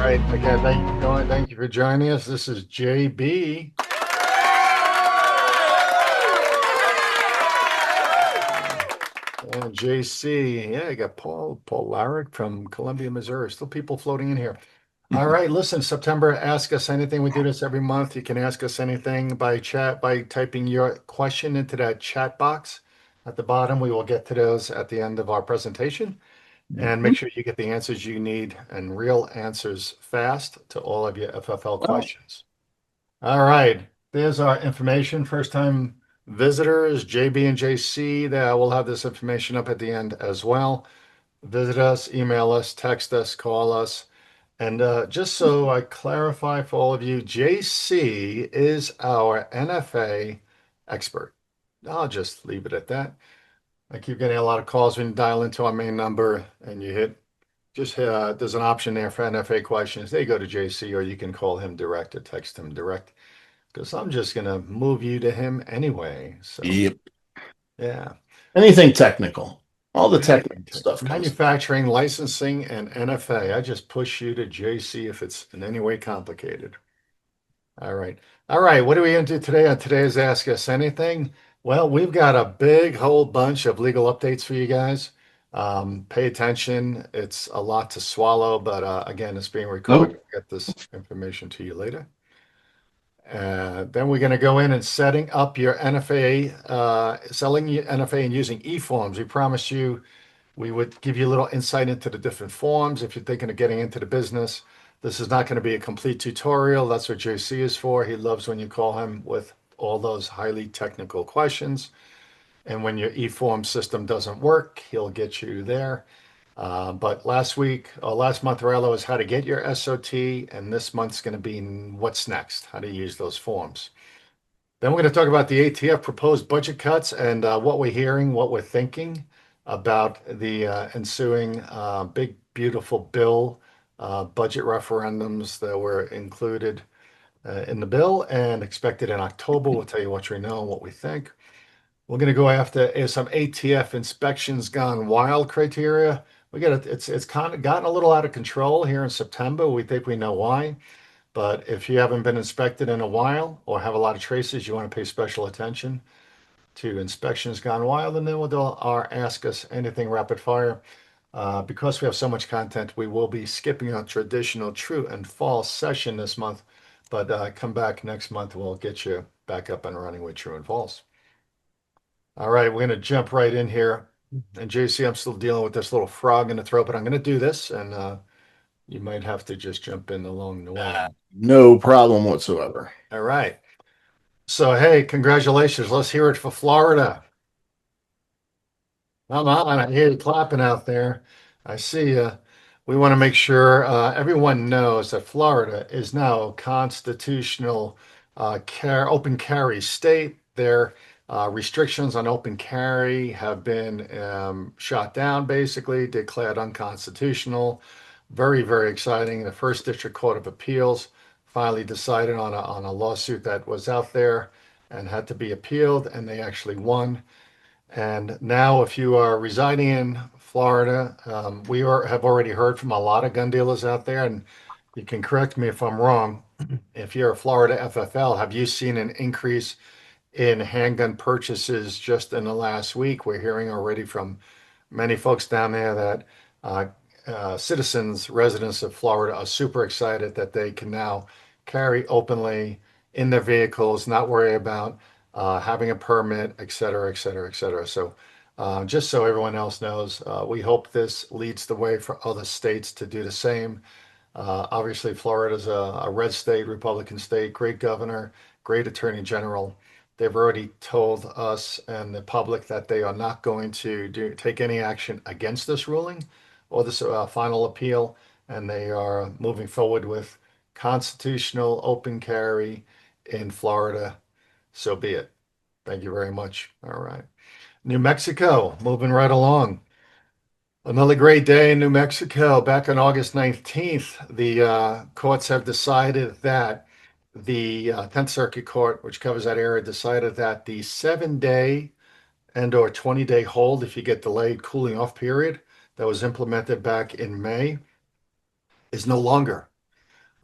right. Again, thank you for joining us. This is JB. And JC. Yeah, I got Paul Larrick from Columbia, Missouri. Still people floating in here. All right, listen, September, ask us anything. We do this every month. You can ask us anything by chat, by typing your question into that chat box at the bottom. We will get to those at the end of our presentation. And make sure you get the answers you need and real answers fast to all of your FFL questions. All right, there's our information. First time visitors, JB and JC, we'll have this information up at the end as well. Visit us, email us, text us, call us. And just so I clarify for all of you, JC is our NFA expert. I'll just leave it at that. I keep getting a lot of calls when you dial into our main number and you hit there's an option there for NFA questions. They go to JC or you can call him direct or text him direct because I'm just going to move you to him anyway. So, Yep. yeah. Anything technical. All the technical stuff comes. Manufacturing, licensing, and NFA. I just push you to JC if it's in any way complicated. All right. All right. What are we going to do today on today's Ask Us Anything? Well, we've got a big whole bunch of legal updates for you guys. Pay attention. It's a lot to swallow, but again, it's being recorded. I'll get this information to you later. Then we're going to go in and setting up your NFA, selling your NFA and using e-forms. We promised you we would give you a little insight into the different forms if you're thinking of getting into the business. This is not going to be a complete tutorial. That's what JC is for. He loves when you call him with all those highly technical questions. And when your e-form system doesn't work, he'll get you there. But last month, Railo was how to get your SOT, and this month's going to be what's next, how to use those forms. Then we're going to talk about the ATF proposed budget cuts and what we're hearing, what we're thinking about the ensuing big, beautiful bill, budget referendums that were included in the bill and expected in October. We'll tell you what we know and what we think. We're going to go after some ATF inspections gone wild criteria. It's kind of gotten a little out of control here in September. We think we know why. But if you haven't been inspected in a while or have a lot of traces, you want to pay special attention to inspections gone wild. And then we'll do our Ask Us Anything rapid fire. Because we have so much content, we will be skipping a traditional true and false session this month. But come back next month, we'll get you back up and running with true and false. All right, we're going to jump right in here. And JC, I'm still dealing with this little frog in the throat, but I'm going to do this, and you might have to just jump in along the way. No problem whatsoever. All right. So, hey, congratulations. Let's hear it for Florida. Come on, I hear you clapping out there. I see you. We want to make sure everyone knows that Florida is now a constitutional open carry state. Their restrictions on open carry have been shot down, basically declared unconstitutional. Very, very exciting. The First District Court of Appeals finally decided on a lawsuit that was out there and had to be appealed, and they actually won. And now, if you are residing in Florida, have already heard from a lot of gun dealers out there, and you can correct me if I'm wrong. If you're a Florida FFL, have you seen an increase in handgun purchases just in the last week? We're hearing already from many folks down there that citizens, residents of Florida are super excited that they can now carry openly in their vehicles, not worry about having a permit, et cetera, et cetera, et cetera. So just so everyone else knows, we hope this leads the way for other states to do the same. Obviously, Florida is a red state, Republican state, great governor, great attorney general. They've already told us and the public that they are not going to take any action against this ruling or this final appeal, and they are moving forward with constitutional open carry in Florida. So be it. Thank you very much. All right. New Mexico, moving right along. Another great day in New Mexico. Back on August 19th, the courts have decided that the 10th Circuit Court, which covers that area, decided that the 7-day and/or 20-day hold, if you get delayed cooling off period that was implemented back in May, is no longer.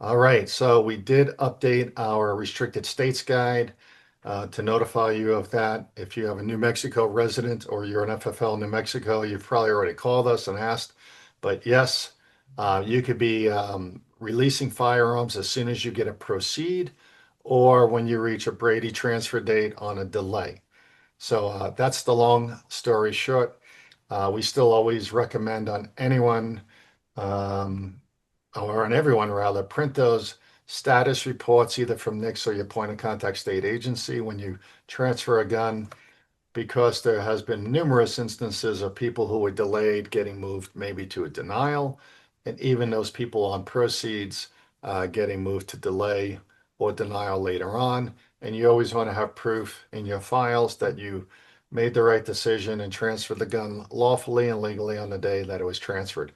All right, so we did update our restricted states guide to notify you of that. If you have a New Mexico resident or you're an FFL in New Mexico, you've probably already called us and asked. But yes, you could be releasing firearms as soon as you get a proceed or when you reach a Brady transfer date on a delay. So that's the long story short. We still always recommend on anyone. Um, or on everyone rather, print those status reports either from NICS or your point of contact state agency when you transfer a gun, because there has been numerous instances of people who were delayed getting moved maybe to a denial, and even those people on proceeds getting moved to delay or denial later on. And you always want to have proof in your files that you made the right decision and transferred the gun lawfully and legally on the day that it was transferred.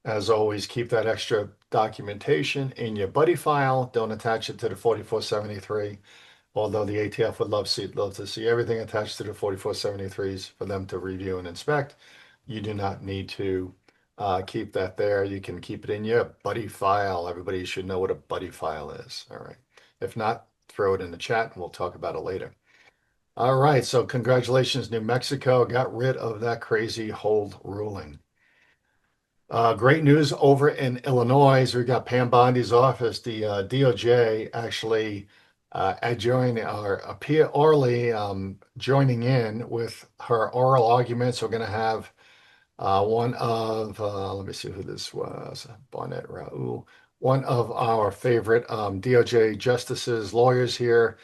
As always, keep that extra documentation in your buddy file. Don't attach it to the 4473, although the ATF would love to see everything attached to the 4473s for them to review and inspect. You do not need to keep that there. You can keep it in your buddy file. Everybody should know what a buddy file is. All right. If not, throw it in the chat and we'll talk about it later. All right. So congratulations, New Mexico got rid of that crazy hold ruling. Great news over in Illinois. We got Pam Bondi's office. The DOJ actually adjoined or appear orally joining in with her oral arguments. We're going to have one of, let me see who this was, Bonnet Raoul, one of our favorite DOJ justices, lawyers here,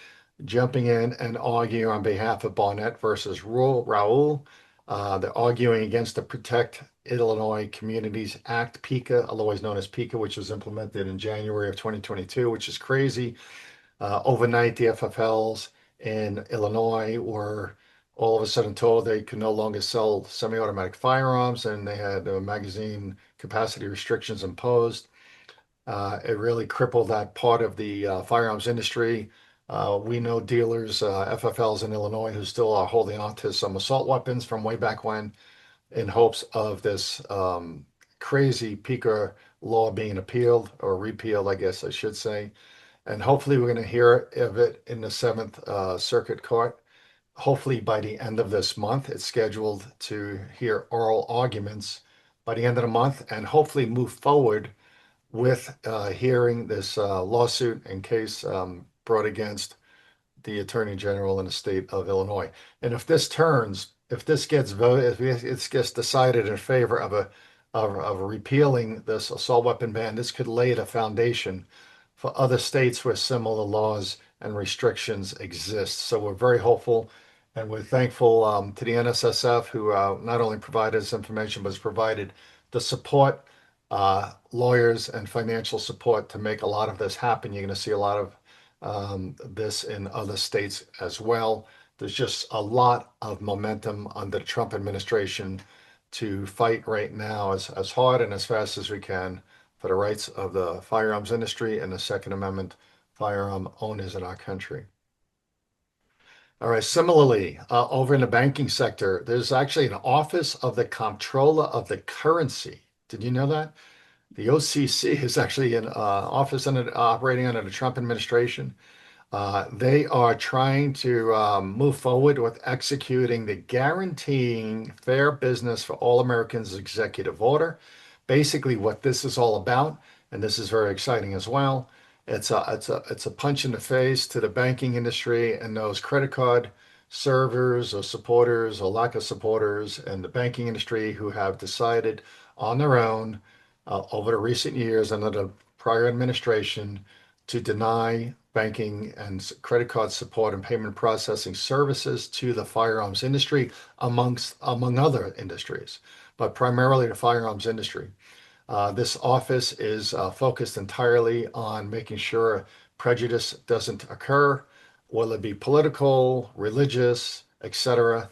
jumping in and arguing on behalf of Bonnet versus Raoul. They're arguing against the Protect Illinois Communities Act, PICA, otherwise known as PICA, which was implemented in January of 2022, which is crazy. Overnight, the FFLs in Illinois were all of a sudden told they could no longer sell semi-automatic firearms, and they had magazine capacity restrictions imposed. It really crippled that part of the firearms industry. We know dealers, FFLs in Illinois, who still are holding on to some assault weapons from way back when in hopes of this crazy PICA law being appealed or repealed, I guess I should say. And hopefully we're going to hear of it in the Seventh Circuit Court. Hopefully by the end of this month. It's scheduled to hear oral arguments by the end of the month and hopefully move forward with hearing this lawsuit in case brought against the Attorney General in the state of Illinois. And if this gets voted, if it gets decided in favor of repealing this assault weapon ban, this could lay the foundation for other states where similar laws and restrictions exist. So we're very hopeful and we're thankful to the NSSF, who not only provided this information, but has provided the support, lawyers, and financial support to make a lot of this happen. You're going to see a lot of this in other states as well. There's just a lot of momentum under the Trump administration to fight right now as hard and as fast as we can for the rights of the firearms industry and the Second Amendment firearm owners in our country. All right. Similarly, over in the banking sector, there's actually an Office of the Comptroller of the Currency. Did you know that? The OCC is actually an office operating under the Trump administration. They are trying to move forward with executing the Guaranteeing Fair Business for All Americans executive order. Basically, what this is all about, and this is very exciting as well. It's a punch in the face to the banking industry and those credit card servers or supporters or lack of supporters in the banking industry who have decided on their own over the recent years under the prior administration to deny banking and credit card support and payment processing services to the firearms industry, among other industries, but primarily the firearms industry. This office is focused entirely on making sure prejudice doesn't occur, whether it be political, religious, etc.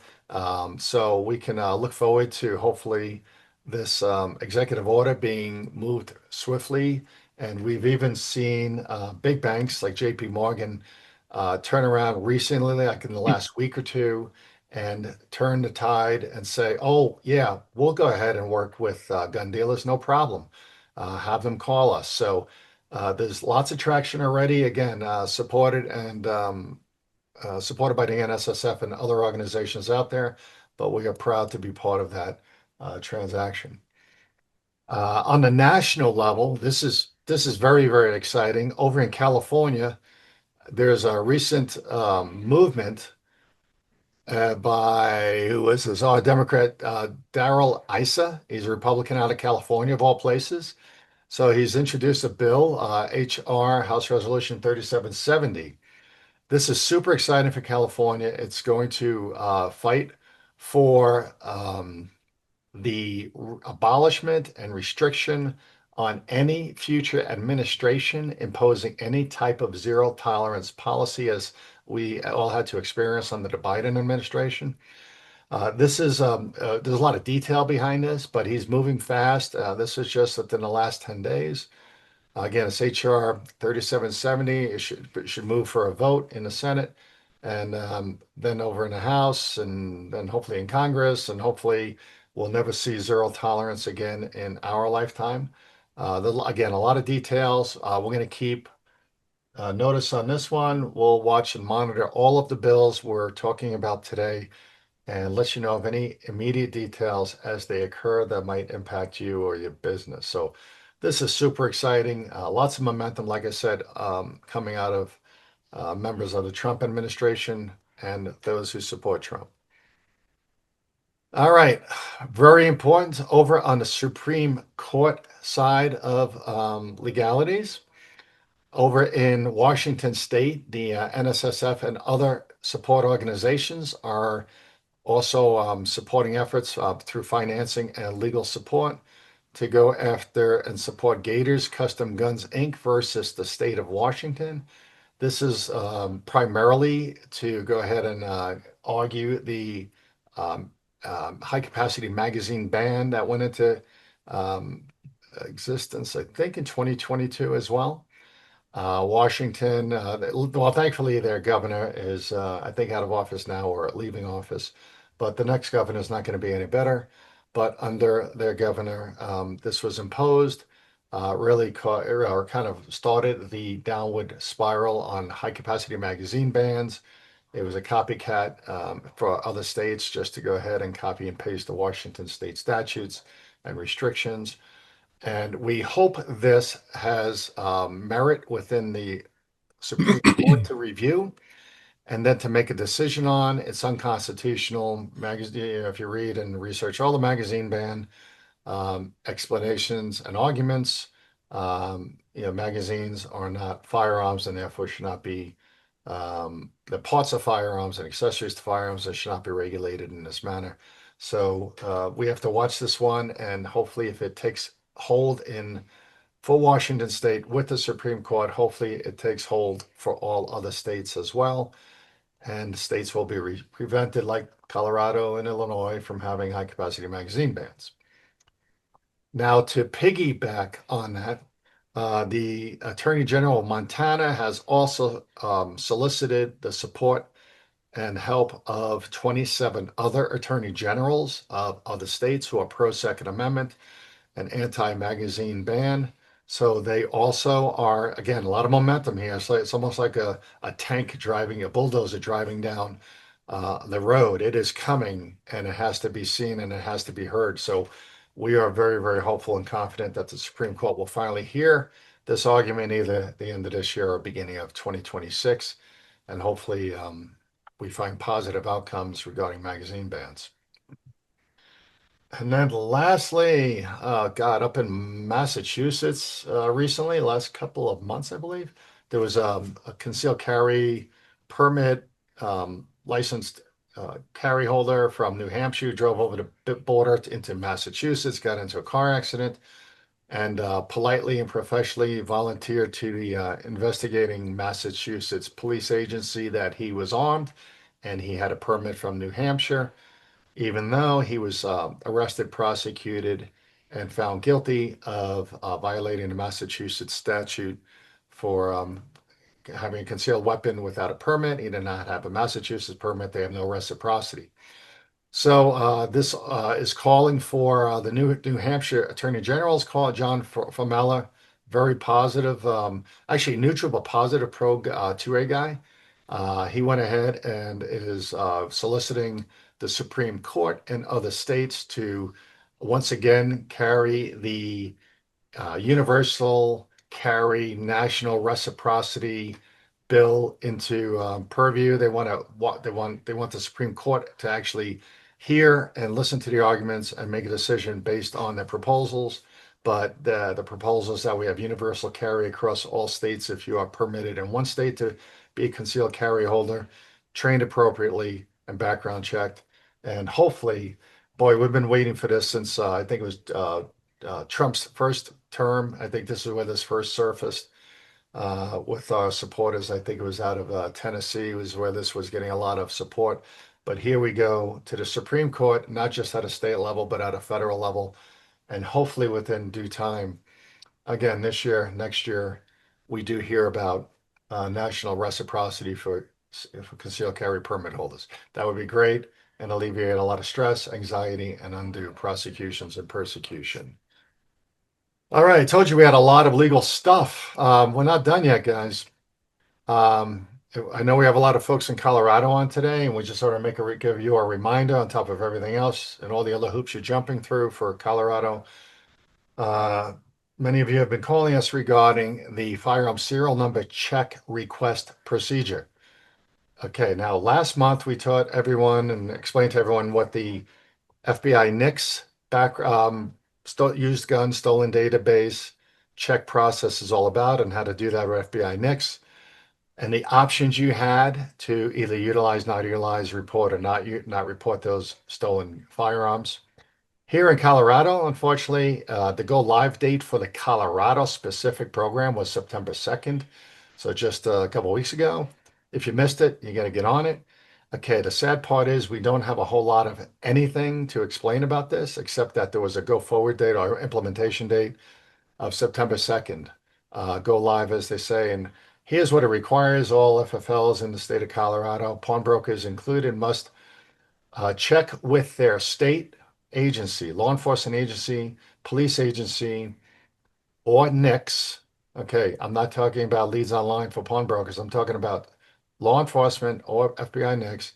So we can look forward to hopefully this executive order being moved swiftly. And we've even seen big banks like JP Morgan turn around recently, like in the last week or two, and turn the tide and say, oh, yeah, we'll go ahead and work with gun dealers, no problem. Have them call us. So There's lots of traction already. Again, supported by the NSSF and other organizations out there, but we are proud to be part of that transaction. On the national level, this is very, very exciting. Over in California, there's a recent movement by who was this? Oh, a Democrat, Darrell Issa. He's a Republican out of California, of all places. So he's introduced a bill, HR House Resolution 3770. This is super exciting for California. It's going to fight for the abolishment and restriction on any future administration imposing any type of zero tolerance policy, as we all had to experience under the Biden administration. There's a lot of detail behind this, but he's moving fast. This is just within the last 10 days. Again, it's HR 3770. It should move for a vote in the Senate and then over in the House and then hopefully in Congress. And hopefully we'll never see zero tolerance again in our lifetime. Again, a lot of details. We're going to keep notice on this one. We'll watch and monitor all of the bills we're talking about today and let you know of any immediate details as they occur that might impact you or your business. So this is super exciting. Lots of momentum, like I said, coming out of members of the Trump administration and those who support Trump. All right, very important over on the Supreme Court side of legalities. Over in Washington State, the NSSF and other support organizations are also supporting efforts through financing and legal support to go after and support Gators Custom Guns Inc. versus the state of Washington. This is primarily to go ahead and argue the um, high capacity magazine ban that went into um, existence, I think, in 2022 as well. Washington, well, thankfully, their governor is, I think, out of office now or leaving office, but the next governor is not going to be any better. But under their governor, this was imposed, really caught, or kind of started the downward spiral on high capacity magazine bans. It was a copycat for other states just to go ahead and copy and paste the Washington state statutes and restrictions. And we hope this has merit within the Supreme Court to review and then to make a decision on. It's unconstitutional. Magazine, if you read and research all the magazine ban explanations and arguments, magazines are not firearms and therefore should not be the parts of firearms and accessories to firearms that should not be regulated in this manner. So we have to watch this one, and hopefully, if it takes hold in for Washington State with the Supreme Court, hopefully it takes hold for all other states as well. And states will be prevented, like Colorado and Illinois, from having high capacity magazine bans. Now, to piggyback on that, the Attorney General of Montana has also solicited the support and help of 27 other attorney generals of other states who are pro Second Amendment and anti-magazine ban. So they also are, again, a lot of momentum here. So it's almost like a tank driving, a bulldozer driving down the road. It is coming and it has to be seen and it has to be heard. So we are very, very hopeful and confident that the Supreme Court will finally hear this argument either at the end of this year or beginning of 2026. And hopefully we find positive outcomes regarding magazine bans. And then lastly, God, up in Massachusetts recently, last couple of months, I believe, there was a concealed carry permit licensed carry holder from New Hampshire who drove over the border into Massachusetts, got into a car accident, and politely and professionally volunteered to the investigating Massachusetts police agency that he was armed and he had a permit from New Hampshire, even though he was arrested, prosecuted, and found guilty of violating the Massachusetts statute for having a concealed weapon without a permit. He did not have a Massachusetts permit. They have no reciprocity. So this is calling for the New Hampshire Attorney General's call, John Famella, very positive, actually neutral but positive pro 2A guy. He went ahead and is soliciting the Supreme Court and other states to once again carry the universal carry national reciprocity bill into purview. They want the Supreme Court to actually hear and listen to the arguments and make a decision based on their proposals. But the proposal is that we have universal carry across all states if you are permitted in one state to be a concealed carry holder, trained appropriately and background checked. And hopefully, boy, we've been waiting for this since I think it was Trump's first term. I think this is where this first surfaced with our supporters. I think it was out of Tennessee was where this was getting a lot of support. But here we go to the Supreme Court, not just at a state level, but at a federal level. And hopefully within due time, again, this year, next year, we do hear about national reciprocity for concealed carry permit holders. That would be great and alleviate a lot of stress, anxiety, and undue prosecutions and persecution. All right, I told you we had a lot of legal stuff. We're not done yet, guys. I know we have a lot of folks in Colorado on today, and we just sort of give you a reminder on top of everything else and all the other hoops you're jumping through for Colorado. Many of you have been calling us regarding the firearm serial number check request procedure. Okay, now last month we taught everyone and explained to everyone what the FBI NICS used gun stolen database check process is all about and how to do that with FBI NICS and the options you had to either utilize, not utilize, report or not report those stolen firearms. Here in Colorado, unfortunately, the go live date for the Colorado specific program was September 2nd. So just a couple of weeks ago. If you missed it, you got to get on it. Okay, the sad part is we don't have a whole lot of anything to explain about this, except that there was a go forward date or implementation date of September 2nd. Go live, as they say. And here's what it requires. All FFLs in the state of Colorado, pawnbrokers included, must check with their state agency, law enforcement agency, police agency, or NICS. Okay, I'm not talking about leads online for pawnbrokers. I'm talking about law enforcement or FBI NICS.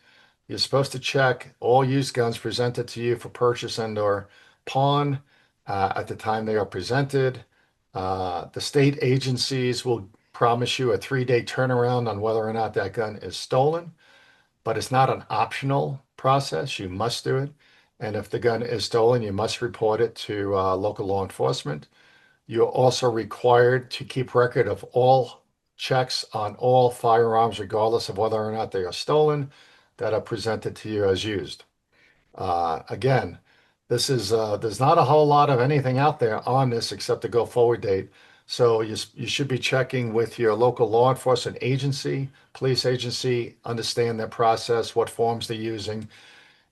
You're supposed to check all used guns presented to you for purchase and or pawn at the time they are presented. The state agencies will promise you a 3-day turnaround on whether or not that gun is stolen, but it's not an optional process. You must do it. And if the gun is stolen, you must report it to local law enforcement. You're also required to keep record of all checks on all firearms, regardless of whether or not they are stolen, that are presented to you as used. Again, this is there's not a whole lot of anything out there on this except the go forward date. So you should be checking with your local law enforcement agency, police agency, understand their process, what forms they're using,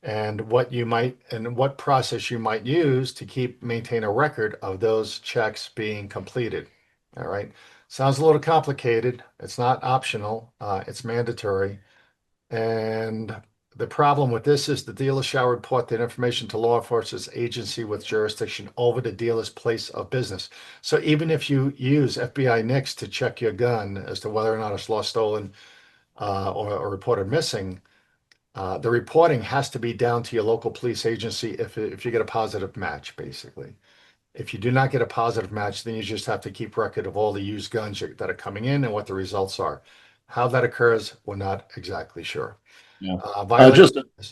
and what process you might use to maintain a record of those checks being completed. All right. Sounds a little complicated. It's not optional. It's mandatory. And the problem with this is the dealer shall report that information to law enforcement agency with jurisdiction over the dealer's place of business. So even if you use FBI NICS to check your gun as to whether or not it's lost, stolen, or reported missing, the reporting has to be down to your local police agency if you get a positive match, basically. If you do not get a positive match, then you just have to keep record of all the used guns that are coming in and what the results are. How that occurs, we're not exactly sure. Yeah.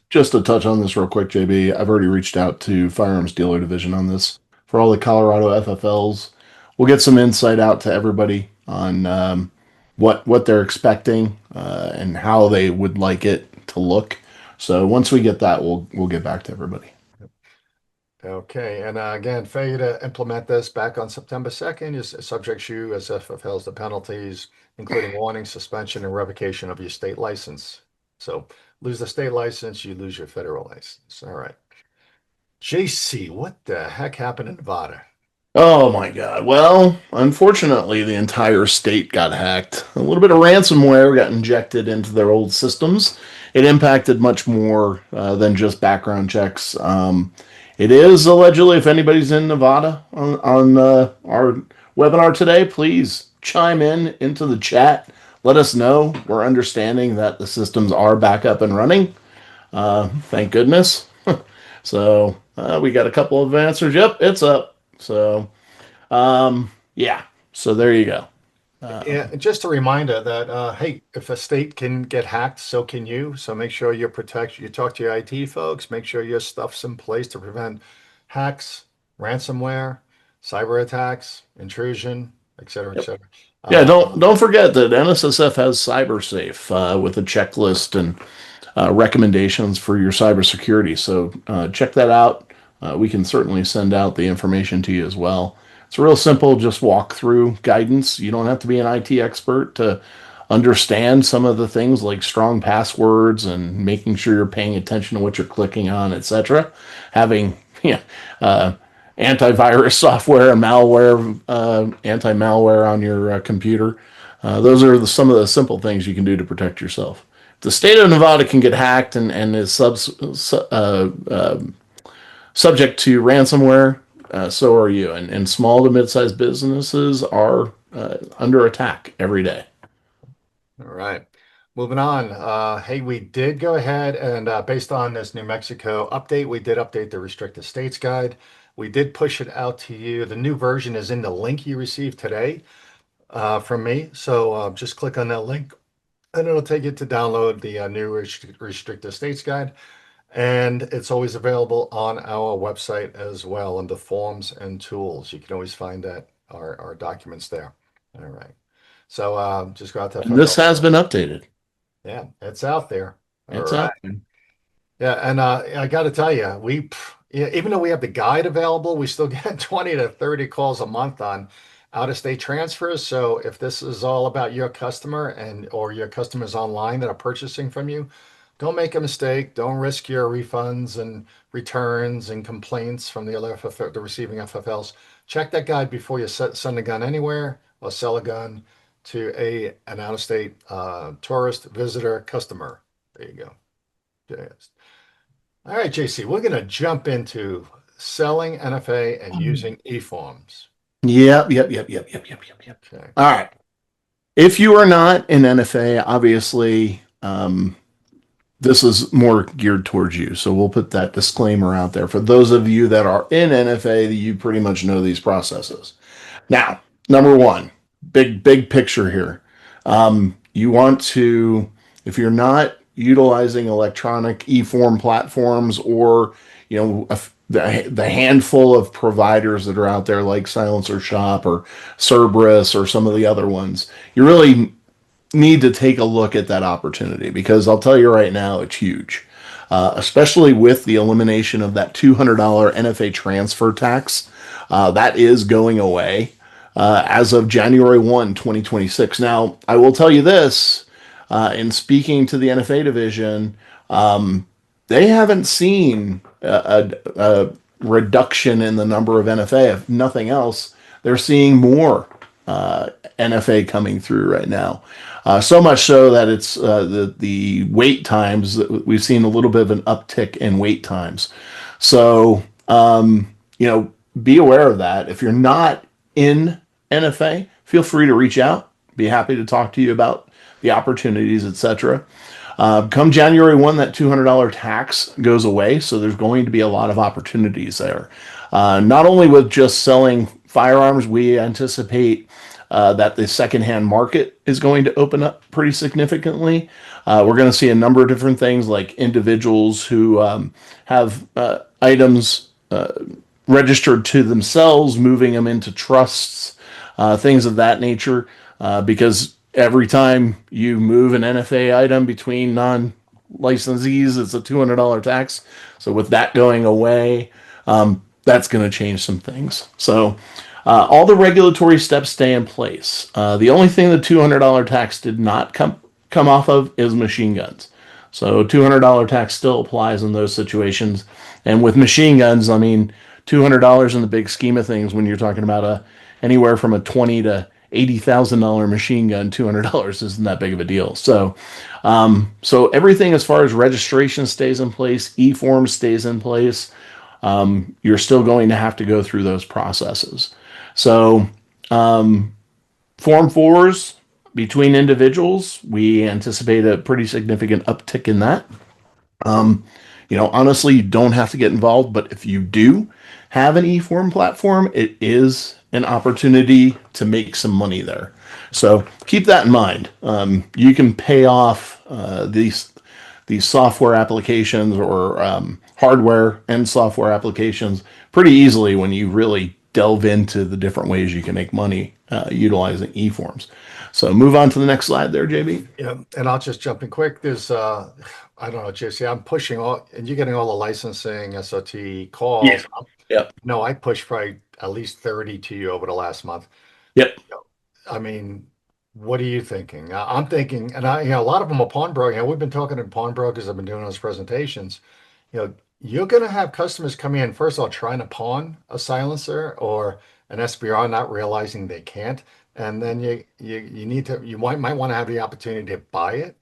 Just to touch on this real quick, JB, I've already reached out to Firearms Dealer Division on this for all the Colorado FFLs. We'll get some insight out to everybody on what they're expecting and how they would like it to look. So once we get that, we'll get back to everybody. Okay, and again, failure to implement this back on September 2nd is subjects you as FFLs to penalties, including warning, suspension, and revocation of your state license. So lose the state license, you lose your federal license. All right. JC, what the heck happened in Nevada? Oh my God. Well, unfortunately, the entire state got hacked. A little bit of ransomware got injected into their old systems. It impacted much more than just background checks. It is allegedly, if anybody's in Nevada on our webinar today, please chime in into the chat. Let us know. We're understanding that the systems are back up and running. Thank goodness. So we got a couple of answers. Yep, it's up. So yeah. So there you go. Yeah, just a reminder that hey, if a state can get hacked, so can you. So make sure you protect. You talk to your IT folks. Make sure your stuff's in place to prevent hacks, ransomware, cyber attacks, intrusion, et cetera, et Yep. cetera. Yeah, Uh, don't forget that NSSF has CyberSafe with a checklist and recommendations for your cybersecurity. So check that out. We can certainly send out the information to you as well. It's real simple, just walk through guidance. You don't have to be an IT expert to understand some of the things like strong passwords and making sure you're paying attention to what you're clicking on, etc. Having yeah, uh, antivirus software and malware, anti-malware on your computer. Those are some of the simple things you can do to protect yourself. The state of Nevada can get hacked and is subject to ransomware. So are you. And small to mid-sized businesses are under attack every day. all right. Moving on. Hey, we did go ahead and based on this New Mexico update, we did update the restricted states guide. We did push it out to you. The new version is in the link you received today from me. So just click on that link and it'll take you to download the new restricted states guide. And it's always available on our website as well under forms and tools. You can always find that our documents there. All right. So just go out to And this FFL. has been updated. Yeah, it's out there. All It's right. out there. Yeah, and I got to tell you, yeah, even though we have the guide available, we still get 20 to 30 calls a month on out-of-state transfers. So if this is all about your customer and or your customers online that are purchasing from you, don't make a mistake. Don't risk your refunds and returns and complaints from the other the receiving FFLs. Check that guide before you send a gun anywhere or sell a gun to an out-of-state tourist visitor customer. There you go. Yes. All right, JC, we're going to jump into selling NFA and using e-forms. Yep. Okay. All right. If you are not in NFA, obviously, this is more geared towards you. So we'll put that disclaimer out there. For those of you that are in NFA, you pretty much know these processes. Now, number one, big picture here. You want to, if you're not utilizing electronic e-form platforms or, the handful of providers that are out there like Silencer Shop or Cerberus or some of the other ones, you really need to take a look at that opportunity because I'll tell you right now, it's huge. Especially with the elimination of that $200 NFA transfer tax. That is going away as of January 1, 2026. Now, I will tell you this, in speaking to the NFA division, they haven't seen a reduction in the number of NFA. If nothing else, they're seeing more NFA coming through right now. So much so that it's the wait times, we've seen a little bit of an uptick in wait times. So, be aware of that. If you're not in NFA, feel free to reach out. Be happy to talk to you about the opportunities, etc. Come January 1, that $200 tax goes away, so there's going to be a lot of opportunities there. Not only with just selling firearms, we anticipate that the secondhand market is going to open up pretty significantly. We're going to see a number of different things like individuals who have items registered to themselves, moving them into trusts, things of that nature, because every time you move an NFA item between non-licensees, it's a $200 tax. So with that going away, that's going to change some things. So all the regulatory steps stay in place. The only thing the $200 tax did not come off of is machine guns. So $200 tax still applies in those situations. And with machine guns, I mean, $200 in the big scheme of things, when you're talking about anywhere from a $20,000 to $80,000 machine gun, $200 isn't that big of a deal. So, so everything as far as registration stays in place, e-form stays in place. You're still going to have to go through those processes. So Form 4s between individuals, we anticipate a pretty significant uptick in that. Honestly, you don't have to get involved, but if you do have an e-form platform, it is an opportunity to make some money there. So keep that in mind. You can pay off these software applications or hardware and software applications pretty easily when you really delve into the different ways you can make money utilizing e-forms. So move on to the next slide there, JB. Yeah, and I'll just jump in quick. There's I don't know, JC, I'm pushing all, and you're getting all the licensing, SOT calls. Yep. No, I pushed probably at least 30 to you over the last month. Yep. I mean, what are you thinking? I'm thinking, and a lot of them are pawnbrokers. We've been talking to pawnbrokers. I've been doing those presentations. You're going to have customers come in, first of all, trying to pawn a silencer or an SBR, not realizing they can't. And then you might want to have the opportunity to buy it,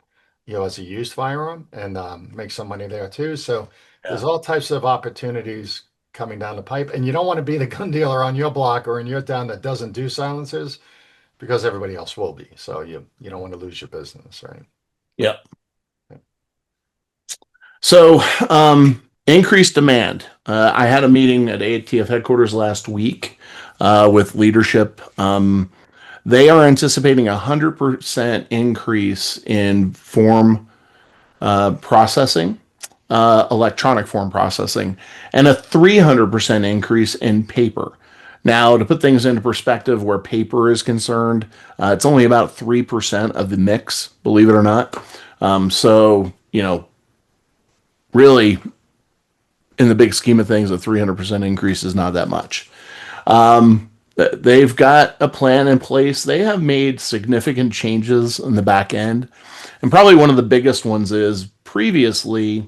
as a used firearm and make some money there too. So there's all types of opportunities coming down the pipe, and you don't want to be the gun dealer on your block or in your town that doesn't do silencers because everybody else will be. So you don't want to lose your business, right? Yep. So, increased demand. I had a meeting at ATF headquarters last week with leadership. They are anticipating 100% increase in form processing, electronic form processing, and a 300% increase in paper. Now, to put things into perspective where paper is concerned, it's only about 3% of the mix, believe it or not. So, really, in the big scheme of things, a 300% increase is not that much. They've got a plan in place. They have made significant changes in the back end. And probably one of the biggest ones is previously,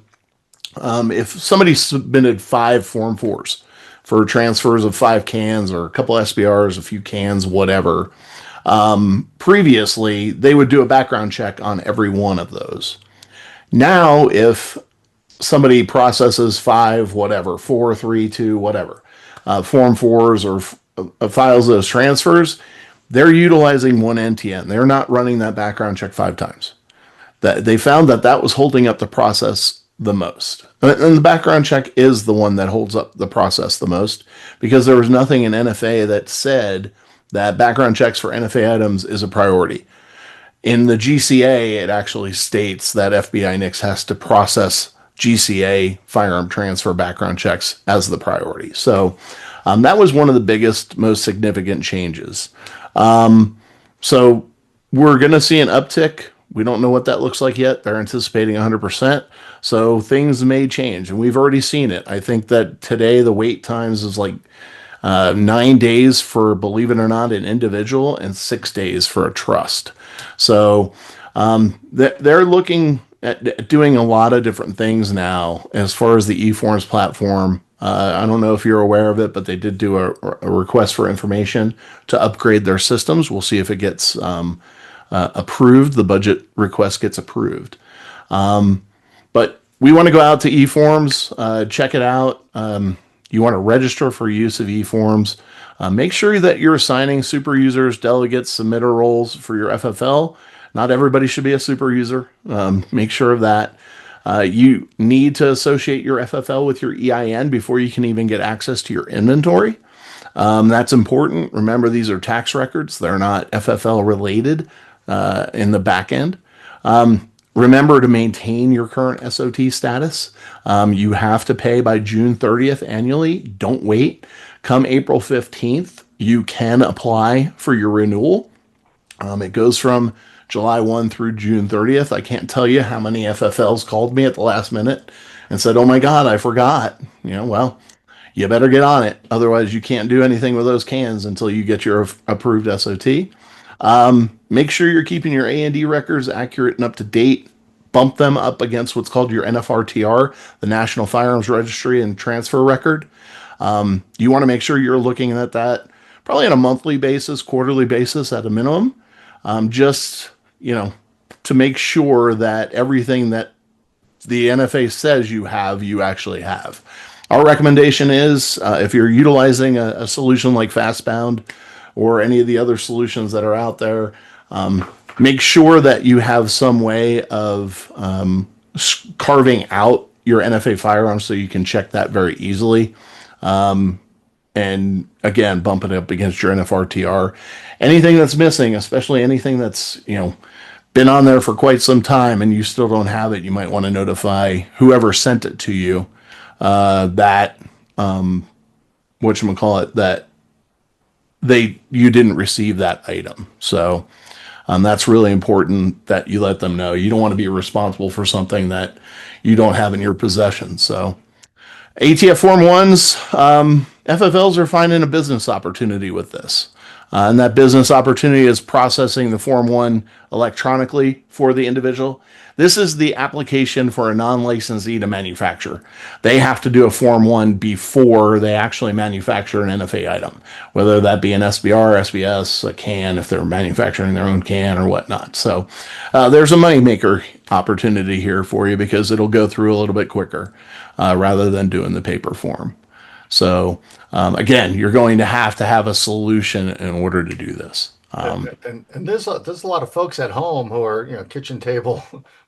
if somebody submitted 5 Form 4s for transfers of 5 cans or a couple SBRs, a few cans, whatever, previously they would do a background check on every one of those. Now, if somebody processes 5, whatever, 4, 3, 2, whatever, Form 4s or files those transfers, they're utilizing one NTN. They're not running that background check 5 times. That they found that was holding up the process the most. And the background check is the one that holds up the process the most because there was nothing in NFA that said that background checks for NFA items is a priority. In the GCA, it actually states that FBI NICS has to process GCA firearm transfer background checks as the priority. So that was one of the biggest, most significant changes. So we're going to see an uptick. We don't know what that looks like yet. They're anticipating 100%. So things may change, and we've already seen it. I think that today the wait times is like 9 days for, believe it or not, an individual and 6 days for a trust. So they're looking at doing a lot of different things now as far as the eForms platform. I don't know if you're aware of it, but they did do a request for information to upgrade their systems. We'll see if it gets approved. The budget request gets approved. But we want to go out to eForms, check it out. You want to register for use of eForms. Make sure that you're assigning super users, delegates, submitter roles for your FFL. Not everybody should be a super user. Make sure of that. You need to associate your FFL with your EIN before you can even get access to your inventory. That's important. Remember, these are tax records. They're not FFL related in the back end. Remember to maintain your current SOT status. You have to pay by June 30th annually. Don't wait. Come April 15th, you can apply for your renewal. It goes from July 1 through June 30th. I can't tell you how many FFLs called me at the last minute and said, "Oh my God, I forgot." Well, you better get on it. Otherwise, you can't do anything with those cans until you get your approved SOT. Make sure you're keeping your A&D records accurate and up to date. Bump them up against what's called your NFRTR, the National Firearms Registry and Transfer Record. You want to make sure you're looking at that probably on a monthly basis, quarterly basis at a minimum. Just, to make sure that everything that the NFA says you have, you actually have. Our recommendation is if you're utilizing a solution like Fastbound or any of the other solutions that are out there. Make sure that you have some way of carving out your NFA firearm so you can check that very easily. And again, bump it up against your NFRTR. Anything that's missing, especially anything that's, been on there for quite some time and you still don't have it, you might want to notify whoever sent it to you that whatchamacallit, that you didn't receive that item. So that's really important that you let them know. You don't want to be responsible for something that you don't have in your possession. So ATF Form 1s, FFLs are finding a business opportunity with this. And that business opportunity is processing the Form 1 electronically for the individual. This is the application for a non-licensee to manufacture. They have to do a Form 1 before they actually manufacture an NFA item, whether that be an SBR, SBS, a can, if they're manufacturing their own can or whatnot. So there's a moneymaker opportunity here for you because it'll go through a little bit quicker rather than doing the paper form. So again, you're going to have a solution in order to do this. And there's a lot of folks at home who are kitchen table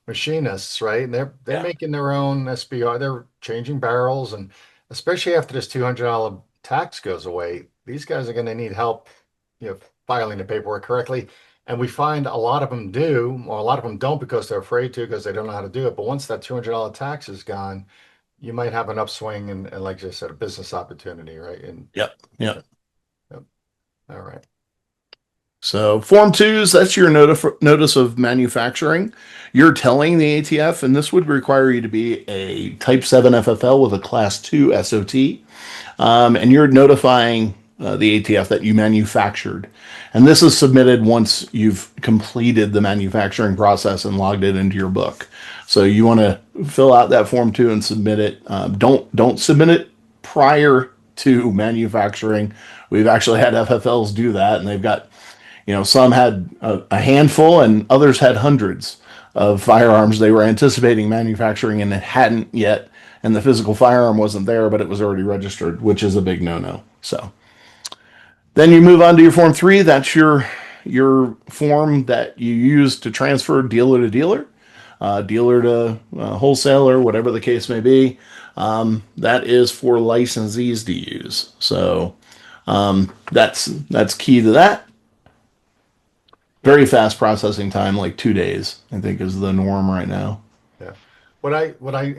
machinists, right? And they're making their own SBR. They're changing barrels, and especially after this $200 tax goes away, these guys are going to need help, filing the paperwork correctly. And we find a lot of them do, or a lot of them don't because they're afraid to because they don't know how to do it. But once that $200 tax is gone, you might have an upswing and like you said, a business opportunity, right? And Yep. All right. So Form 2s, that's your notice of manufacturing. You're telling the ATF, and this would require you to be a Type 7 FFL with a Class 2 SOT, and you're notifying the ATF that you manufactured. And this is submitted once you've completed the manufacturing process and logged it into your book. So you want to fill out that Form 2 and submit it. Don't submit it prior to manufacturing. We've actually had FFLs do that, and they've got, some had a handful and others had hundreds of firearms they were anticipating manufacturing and it hadn't yet, and the physical firearm wasn't there, but it was already registered, which is a big no-no. So then you move on to your Form 3. That's your form that you use to transfer dealer to dealer. Dealer to wholesaler, whatever the case may be. That is for licensees to use. So that's key to that. Very fast processing time, like 2 days, I think is the norm right now. Yeah. I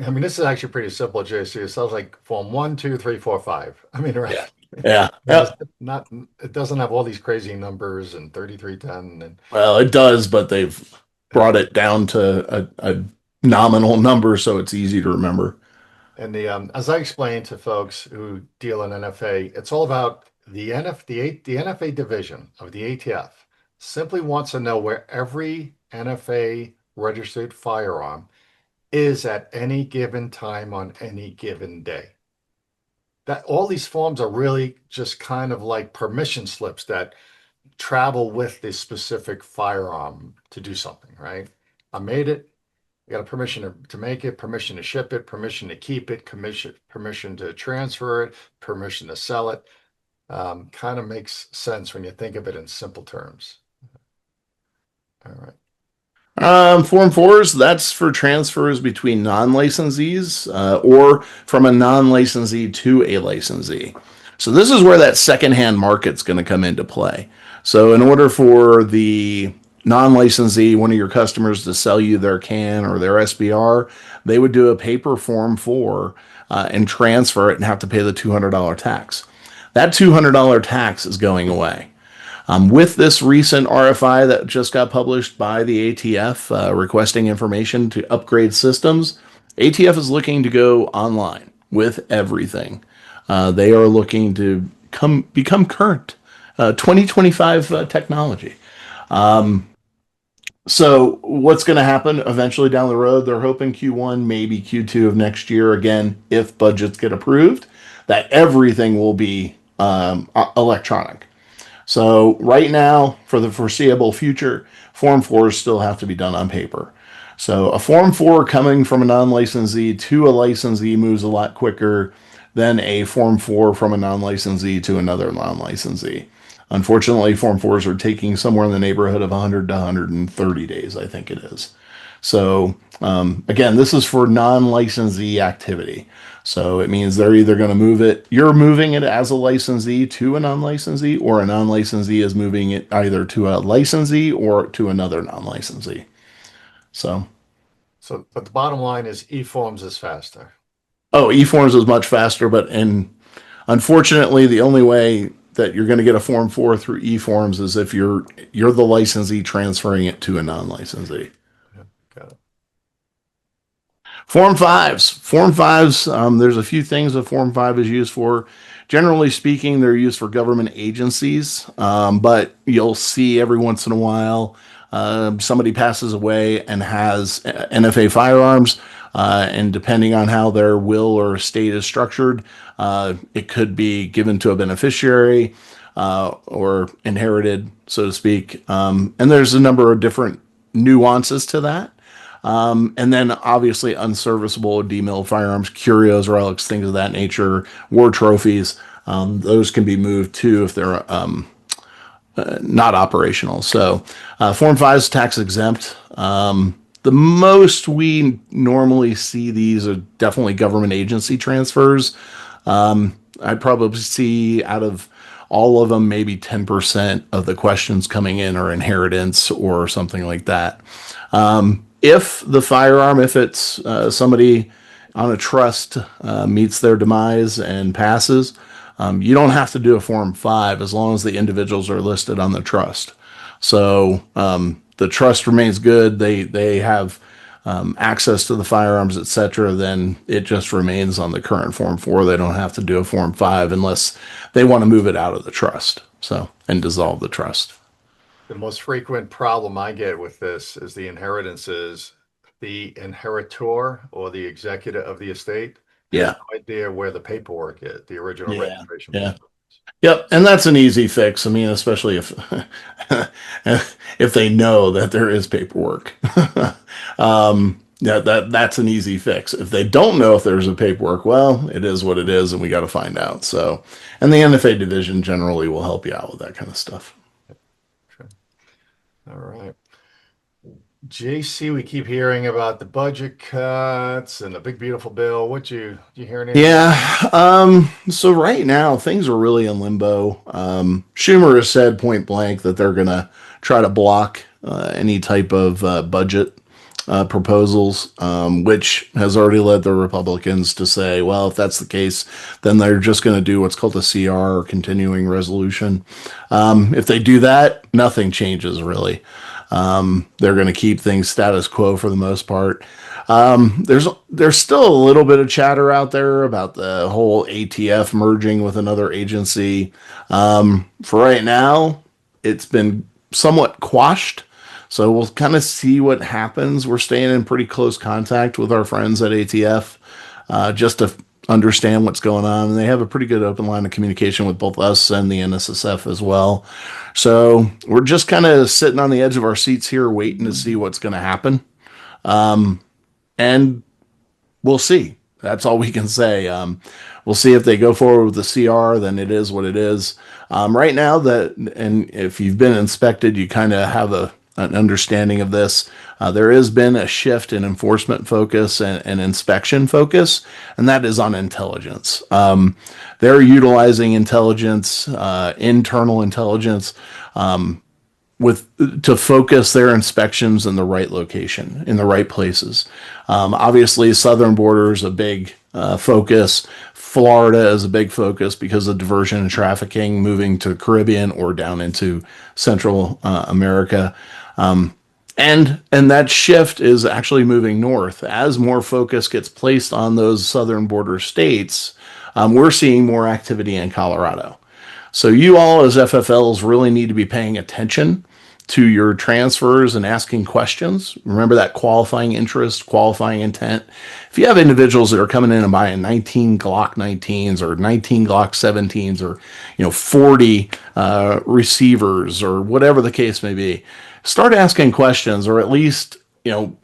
mean, this is actually pretty simple, JC. It sounds like Form 1, 2, 3, 4, 5. I mean, right? Yeah. It doesn't have all these crazy numbers and 3310 and well, it does, but they've brought it down to a nominal number, so it's easy to remember. And as I explained to folks who deal in NFA, it's all about the NFA division of the ATF simply wants to know where every NFA registered firearm is at any given time on any given day. That all these forms are really just kind of like permission slips that travel with the specific firearm to do something, right? I made it. I got a permission to make it, permission to ship it, permission to keep it, permission to transfer it, permission to sell it. Kind of makes sense when you think of it in simple terms. All right. Form 4s, that's for transfers between non-licensees or from a non-licensee to a licensee. So this is where that secondhand market's going to come into play. So in order for the non-licensee, one of your customers, to sell you their can or their SBR, they would do a paper Form 4 and transfer it and have to pay the $200 tax. That $200 tax is going away. With this recent RFI that just got published by the ATF requesting information to upgrade systems, ATF is looking to go online with everything. They are looking to become current 2025 technology. So what's going to happen eventually down the road? They're hoping Q1, maybe Q2 of next year, again, if budgets get approved, that everything will be electronic. So right now, for the foreseeable future, Form 4s still have to be done on paper. So a Form 4 coming from a non-licensee to a licensee moves a lot quicker than a Form 4 from a non-licensee to another non-licensee. Unfortunately, Form 4s are taking somewhere in the neighborhood of 100 to 130 days, I think it is. So, again, this is for non-licensee activity. So it means they're either going to move it, you're moving it as a licensee to a non-licensee, or a non-licensee is moving it either to a licensee or to another non-licensee. So, but the bottom line is e-forms is faster. oh, e-forms is much faster, unfortunately, the only way that you're going to get a Form 4 through e-forms is if you're the licensee transferring it to a non-licensee. Yeah, got it. Form 5s. Form 5s, there's a few things that Form 5 is used for. Generally speaking, they're used for government agencies, but you'll see every once in a while somebody passes away and has NFA firearms, and depending on how their will or estate is structured, it could be given to a beneficiary or inherited, so to speak. And there's a number of different nuances to that. And then obviously unserviceable demilled firearms, curios, relics, things of that nature, war trophies. Those can be moved too if they're not operational. So Form 5 is tax exempt. The most we normally see these are definitely government agency transfers. I'd probably see out of all of them, maybe 10% of the questions coming in are inheritance or something like that. If the firearm, if it's somebody on a trust meets their demise and passes, you don't have to do a Form 5 as long as the individuals are listed on the trust. So the trust remains good. They have access to the firearms, etc. Then it just remains on the current Form 4. They don't have to do a Form 5 unless they want to move it out of the trust. So and dissolve the trust. The most frequent problem I get with this is the inheritances. The inheritor or the executor of the estate has Yeah. no idea where the paperwork is, the original Yeah. registration. Yeah. Yep, and that's an easy fix. I mean, especially if if they know that there is paperwork. Yeah, that's an easy fix. If they don't know if there's a paperwork, well, it is what it is, and we got to find out. So, and the NFA division generally will help you out with that kind of stuff. Sure. All right. JC, we keep hearing about the budget cuts and the big beautiful bill. You hear anything? Yeah. So right now things are really in limbo. Schumer has said point blank that they're gonna try to block any type of budget proposals, which has already led the Republicans to say, well, if that's the case, then they're just going to do what's called a CR or continuing resolution. If they do that, nothing changes really. They're going to keep things status quo for the most part. There's still a little bit of chatter out there about the whole ATF merging with another agency. For right now, it's been somewhat quashed. So we'll kind of see what happens. We're staying in pretty close contact with our friends at ATF just to understand what's going on. And they have a pretty good open line of communication with both us and the NSSF as well. So we're just kind of sitting on the edge of our seats here, waiting to see what's going to happen. And we'll see. That's all we can say. We'll see if they go forward with the CR, then it is what it is. Right now, and if you've been inspected, you kind of have an understanding of this. There has been a shift in enforcement focus and inspection focus, and that is on intelligence. They're utilizing intelligence, internal intelligence, to focus their inspections in the right location, in the right places. Obviously, southern border is a big focus. Florida is a big focus because of diversion and trafficking moving to the Caribbean or down into Central America. And that shift is actually moving north. As more focus gets placed on those southern border states, we're seeing more activity in Colorado. So you all as FFLs really need to be paying attention to your transfers and asking questions. Remember that qualifying interest, qualifying intent. If you have individuals that are coming in and buying 19 Glock 19s or 19 Glock 17s or 40 receivers or whatever the case may be, start asking questions, or at least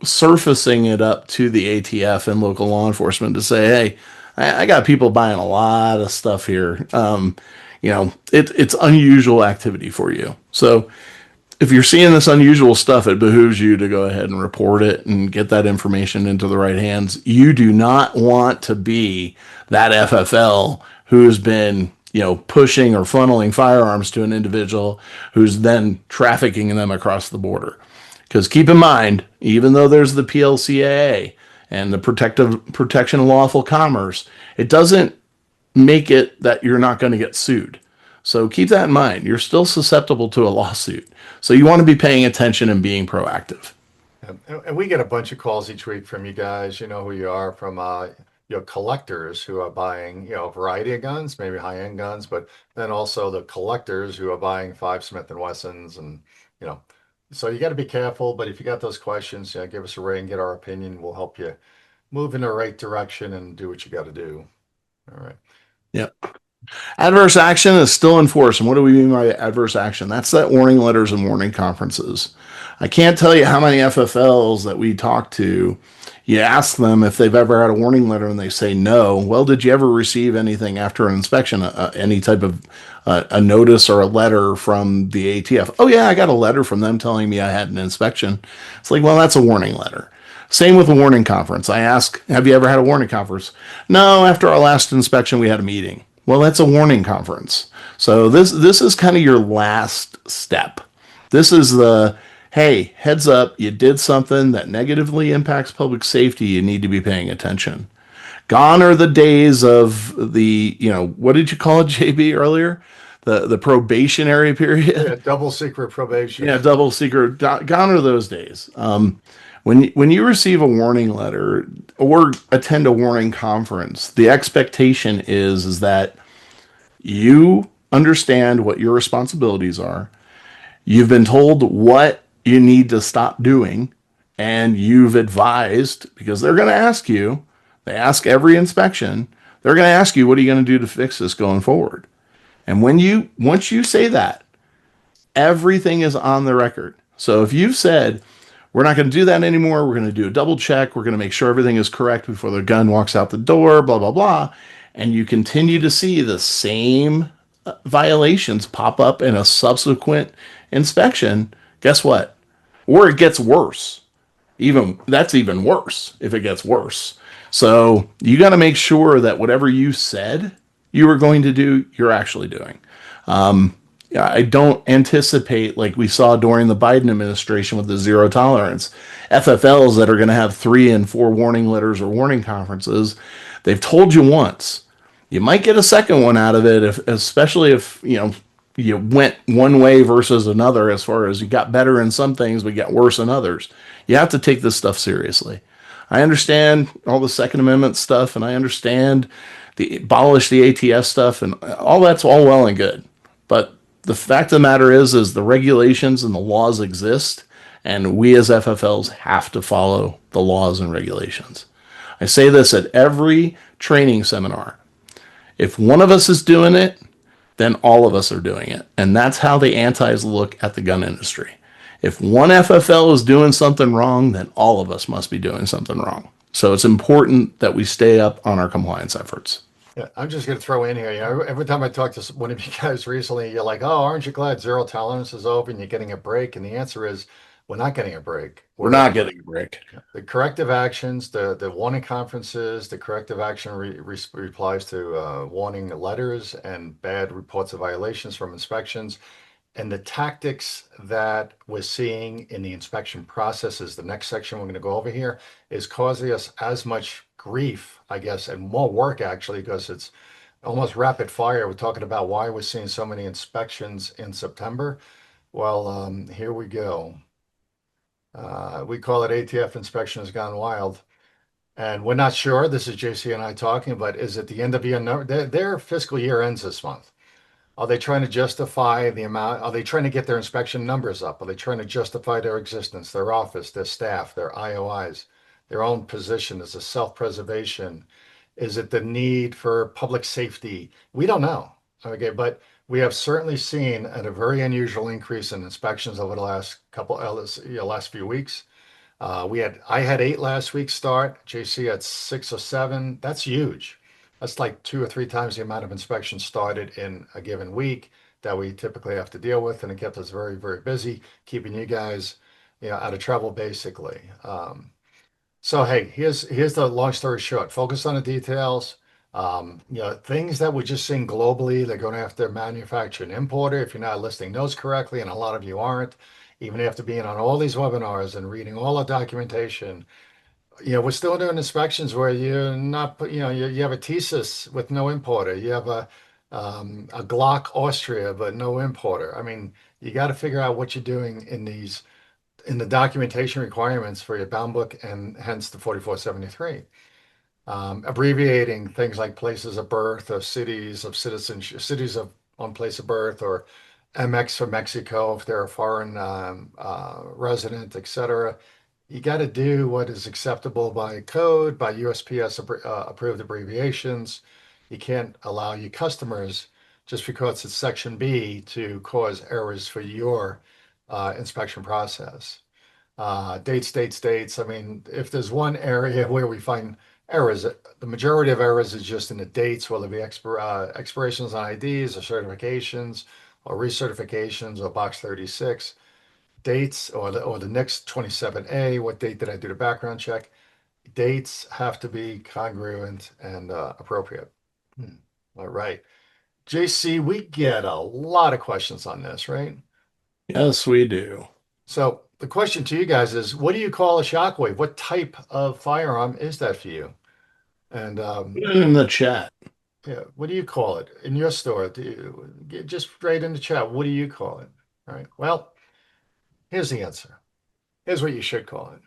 surfacing it up to the ATF and local law enforcement to say, hey, I got people buying a lot of stuff here. it's unusual activity for you. So if you're seeing this unusual stuff, it behooves you to go ahead and report it and get that information into the right hands. You do not want to be that FFL who's been, pushing or funneling firearms to an individual who's then trafficking them across the border. Because keep in mind, even though there's the PLCAA and the protection of lawful commerce, it doesn't make it that you're not going to get sued. So keep that in mind. You're still susceptible to a lawsuit. So you want to be paying attention and being proactive. And we get a bunch of calls each week from you guys. You know who you are, from collectors who are buying a variety of guns, maybe high-end guns, but then also the collectors who are buying 5 Smith and Wessons, and you know, so you got to be careful. But if you got those questions, give us a ring, get our opinion. We'll help you move in the right direction and do what you got to do. All right. Yeah. Adverse action is still enforced. And what do we mean by adverse action? That's that warning letters and warning conferences. I can't tell you how many FFLs that we talk to. You ask them if they've ever had a warning letter and they say no. Well, did you ever receive anything after an inspection, any type of a notice or a letter from the ATF? Oh, yeah, I got a letter from them telling me I had an inspection. It's like, well, that's a warning letter. Same with a warning conference. I ask, have you ever had a warning conference? No, after our last inspection, we had a meeting. Well, that's a warning conference. So this is kind of your last step. This is the, hey, heads up, you did something that negatively impacts public safety. You need to be paying attention. Gone are the days of the, what did you call it, JB, earlier? The probationary period. Yeah, double secret probation. Yeah, double secret. Gone are those days. When you receive a warning letter or attend a warning conference, the expectation is that you understand what your responsibilities are. You've been told what you need to stop doing, and you've advised, because they're going to ask you, they ask every inspection, they're going to ask you, what are you going to do to fix this going forward? And once you say that, everything is on the record. So if you've said, we're not going to do that anymore, we're going to do a double check, we're going to make sure everything is correct before the gun walks out the door, blah, blah, blah, and you continue to see the same violations pop up in a subsequent inspection, guess what? Or it gets worse. That's even worse if it gets worse. So you got to make sure that whatever you said you were going to do, you're actually doing. I don't anticipate, like we saw during the Biden administration with the zero tolerance, FFLs that are going to have 3 and 4 warning letters or warning conferences. They've told you once. You might get a second one out of it, especially if you went one way versus another, as far as you got better in some things but got worse in others. You have to take this stuff seriously. I understand all the Second Amendment stuff, and I understand the abolish the ATF stuff, and all that's all well and good. But the fact of the matter is the regulations and the laws exist, and we as FFLs have to follow the laws and regulations. I say this at every training seminar. If one of us is doing it, then all of us are doing it. And that's how the antis look at the gun industry. If one FFL is doing something wrong, then all of us must be doing something wrong. So it's important that we stay up on our compliance efforts. Yeah, I'm just going to throw in here. Every time I talk to one of you guys recently, you're like, "Oh, aren't you glad zero tolerance is over and you're getting a break?" And the answer is, we're not getting a break. We're not getting a break. The corrective actions, the warning conferences, the corrective action replies to warning letters and bad reports of violations from inspections, and the tactics that we're seeing in the inspection process is the next section we're going to go over here, is causing us as much grief, I guess, and more work actually, because it's almost rapid fire. We're talking about why we're seeing so many inspections in September. Well, here we go. We call it ATF Inspections Gone Wild. And we're not sure, this is JC and I talking, but is it the end of year? Their fiscal year ends this month. Are they trying to justify the amount? Are they trying to get their inspection numbers up? Are they trying to justify their existence, their office, their staff, their IOIs, their own position as a self-preservation? Is it the need for public safety? We don't know. Okay, but we have certainly seen a very unusual increase in inspections over the last few weeks. I had 8 last week start. JC had 6 or 7. That's huge. That's like 2 or 3 times the amount of inspections started in a given week that we typically have to deal with, and it kept us very, very busy, keeping you guys, out of trouble, basically. So hey, here's the long story short. Focus on the details. Things that we're just seeing globally, they're going to have to manufacture and importer if you're not listing those correctly, and a lot of you aren't. Even after being on all these webinars and reading all the documentation, we're still doing inspections where you're not, you have a thesis with no importer. You have a Glock Austria, but no importer. I mean, you got to figure out what you're doing in the documentation requirements for your bound book and hence the 4473. Abbreviating things like places of birth or cities of citizenship, cities of on place of birth, or MX for Mexico if they're a foreign resident, etc. You got to do what is acceptable by code, by USPS approved abbreviations. You can't allow your customers, just because it's Section B, to cause errors for your inspection process. Dates. I mean, if there's one area where we find errors, the majority of errors is just in the dates, whether it be expirations on IDs or certifications or recertifications or box 36 dates, or the next 27A, what date did I do the background check? Dates have to be congruent and appropriate. Hmm. All right. JC, we get a lot of questions on this, right? Yes, we do. So the question to you guys is, what do you call a shockwave? What type of firearm is that for you? And Put it in the chat. yeah, what do you call it in your store? Do you just write in the chat? What do you call it? All right. Well, here's the answer. Here's what you should call it.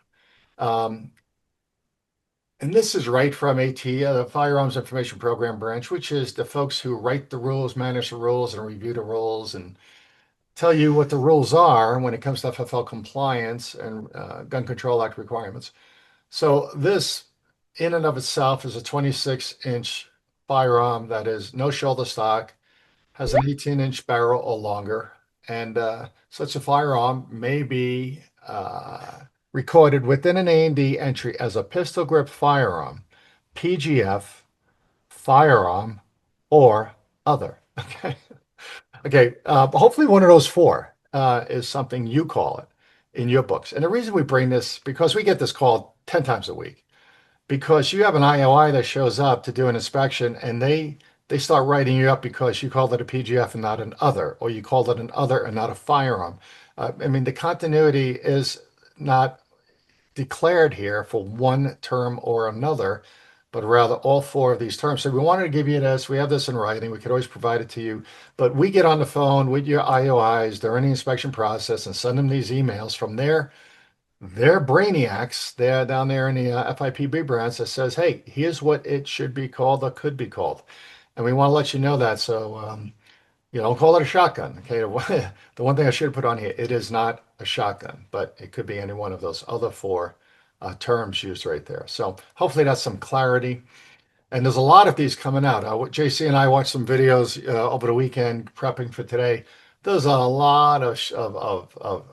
And this is right from the Firearms Information Program Branch, which is the folks who write the rules, manage the rules, and review the rules, and tell you what the rules are when it comes to FFL compliance and Gun Control Act requirements. So this, in and of itself, is a 26-inch firearm that is no shoulder stock, has an 18-inch barrel or longer, and such a firearm may be recorded within an A&D entry as a pistol grip firearm, PGF, firearm, or other. Okay. Okay. Hopefully, one of those four is something you call it in your books. And the reason we bring this, because we get this called 10 times a week, because you have an IOI that shows up to do an inspection and they start writing you up because you called it a PGF and not an other, or you called it an other and not a firearm. I mean, the continuity is not declared here for one term or another, but rather all four of these terms. So we wanted to give you this. We have this in writing. We could always provide it to you, but we get on the phone with your IOIs during the inspection process and send them these emails from their brainiacs. They're down there in the FIPB branch that says, hey, here's what it should be called or could be called. And we want to let you know that. So, don't call it a shotgun. Okay. The one thing I should have put on here, it is not a shotgun, but it could be any one of those other four terms used right there. So hopefully that's some clarity. And there's a lot of these coming out. JC and I watched some videos over the weekend prepping for today. There's a lot of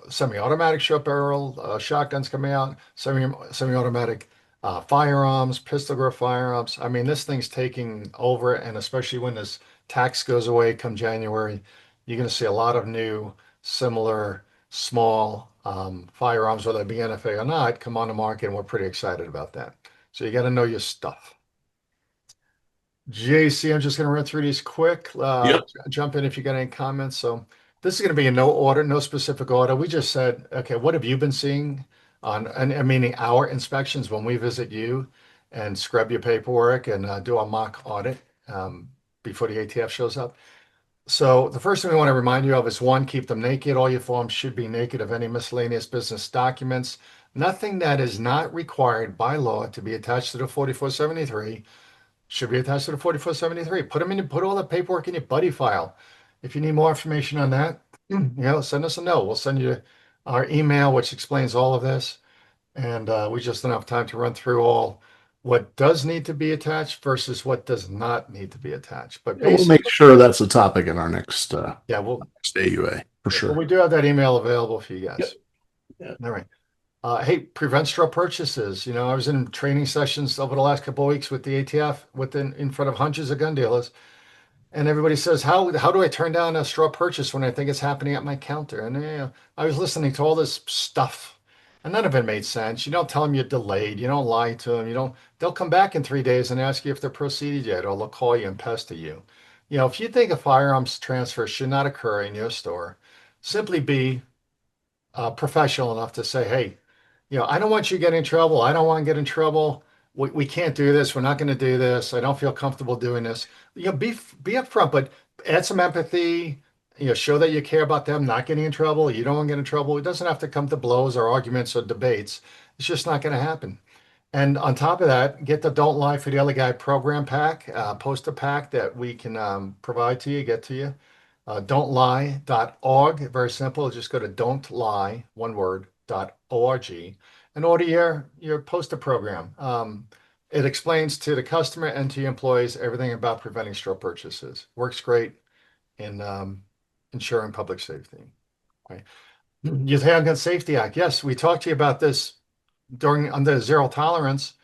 semi-automatic short barrel shotguns coming out, semi-automatic firearms, pistol grip firearms. I mean, this thing's taking over, and especially when this tax goes away come January, you're going to see a lot of new, similar, small firearms, whether it be NFA or not, come on the market, and we're pretty excited about that. So you got to know your stuff. JC, I'm just going to run through these quick. Yep. Jump in if you got any comments. So this is going to be in no order, no specific order. We just said, okay, what have you been seeing and meaning our inspections when we visit you and scrub your paperwork and do a mock audit before the ATF shows up? So the first thing we want to remind you of is one, keep them naked. All your forms should be naked of any miscellaneous business documents. Nothing that is not required by law to be attached to the 4473 should be attached to the 4473. Put all the paperwork in your buddy file. If you need more information on that, send us a note. We'll send you our email, which explains all of this. And we just don't have time to run through all what does need to be attached versus what does not need to be attached. But we'll make sure that's a topic in our next we'll next AUA for sure. We do have that email available for you guys. Yep. All right. Hey, prevent straw purchases. I was in training sessions over the last couple of weeks with the ATF, in front of hundreds of gun dealers, and everybody says, "How do I turn down a straw purchase when I think it's happening at my counter?" And I was listening to all this stuff, and none of it made sense. You don't tell them you're delayed. You don't lie to them. You don't. They'll come back in 3 days and ask you if they're proceeded yet, or they'll call you and pester you. If you think a firearms transfer should not occur in your store, simply be professional enough to say, "Hey, I don't want you to get in trouble. I don't want to get in trouble. We can't do this. We're not going to do this. I don't feel comfortable doing this." Be upfront, but add some empathy. Show that you care about them not getting in trouble. You don't want to get in trouble. It doesn't have to come to blows or arguments or debates. It's just not going to happen. And on top of that, get the Don't Lie for the Other Guy program pack, poster pack that we can provide to you, get to you. Don'tlie.org. Very simple. Just go to don'tlie, one word, .org, and order your poster program. It explains to the customer and to your employees everything about preventing straw purchases. Works great in ensuring public safety. Right. Youth Handgun Safety Act. Yes, we talked to you about this under zero tolerance.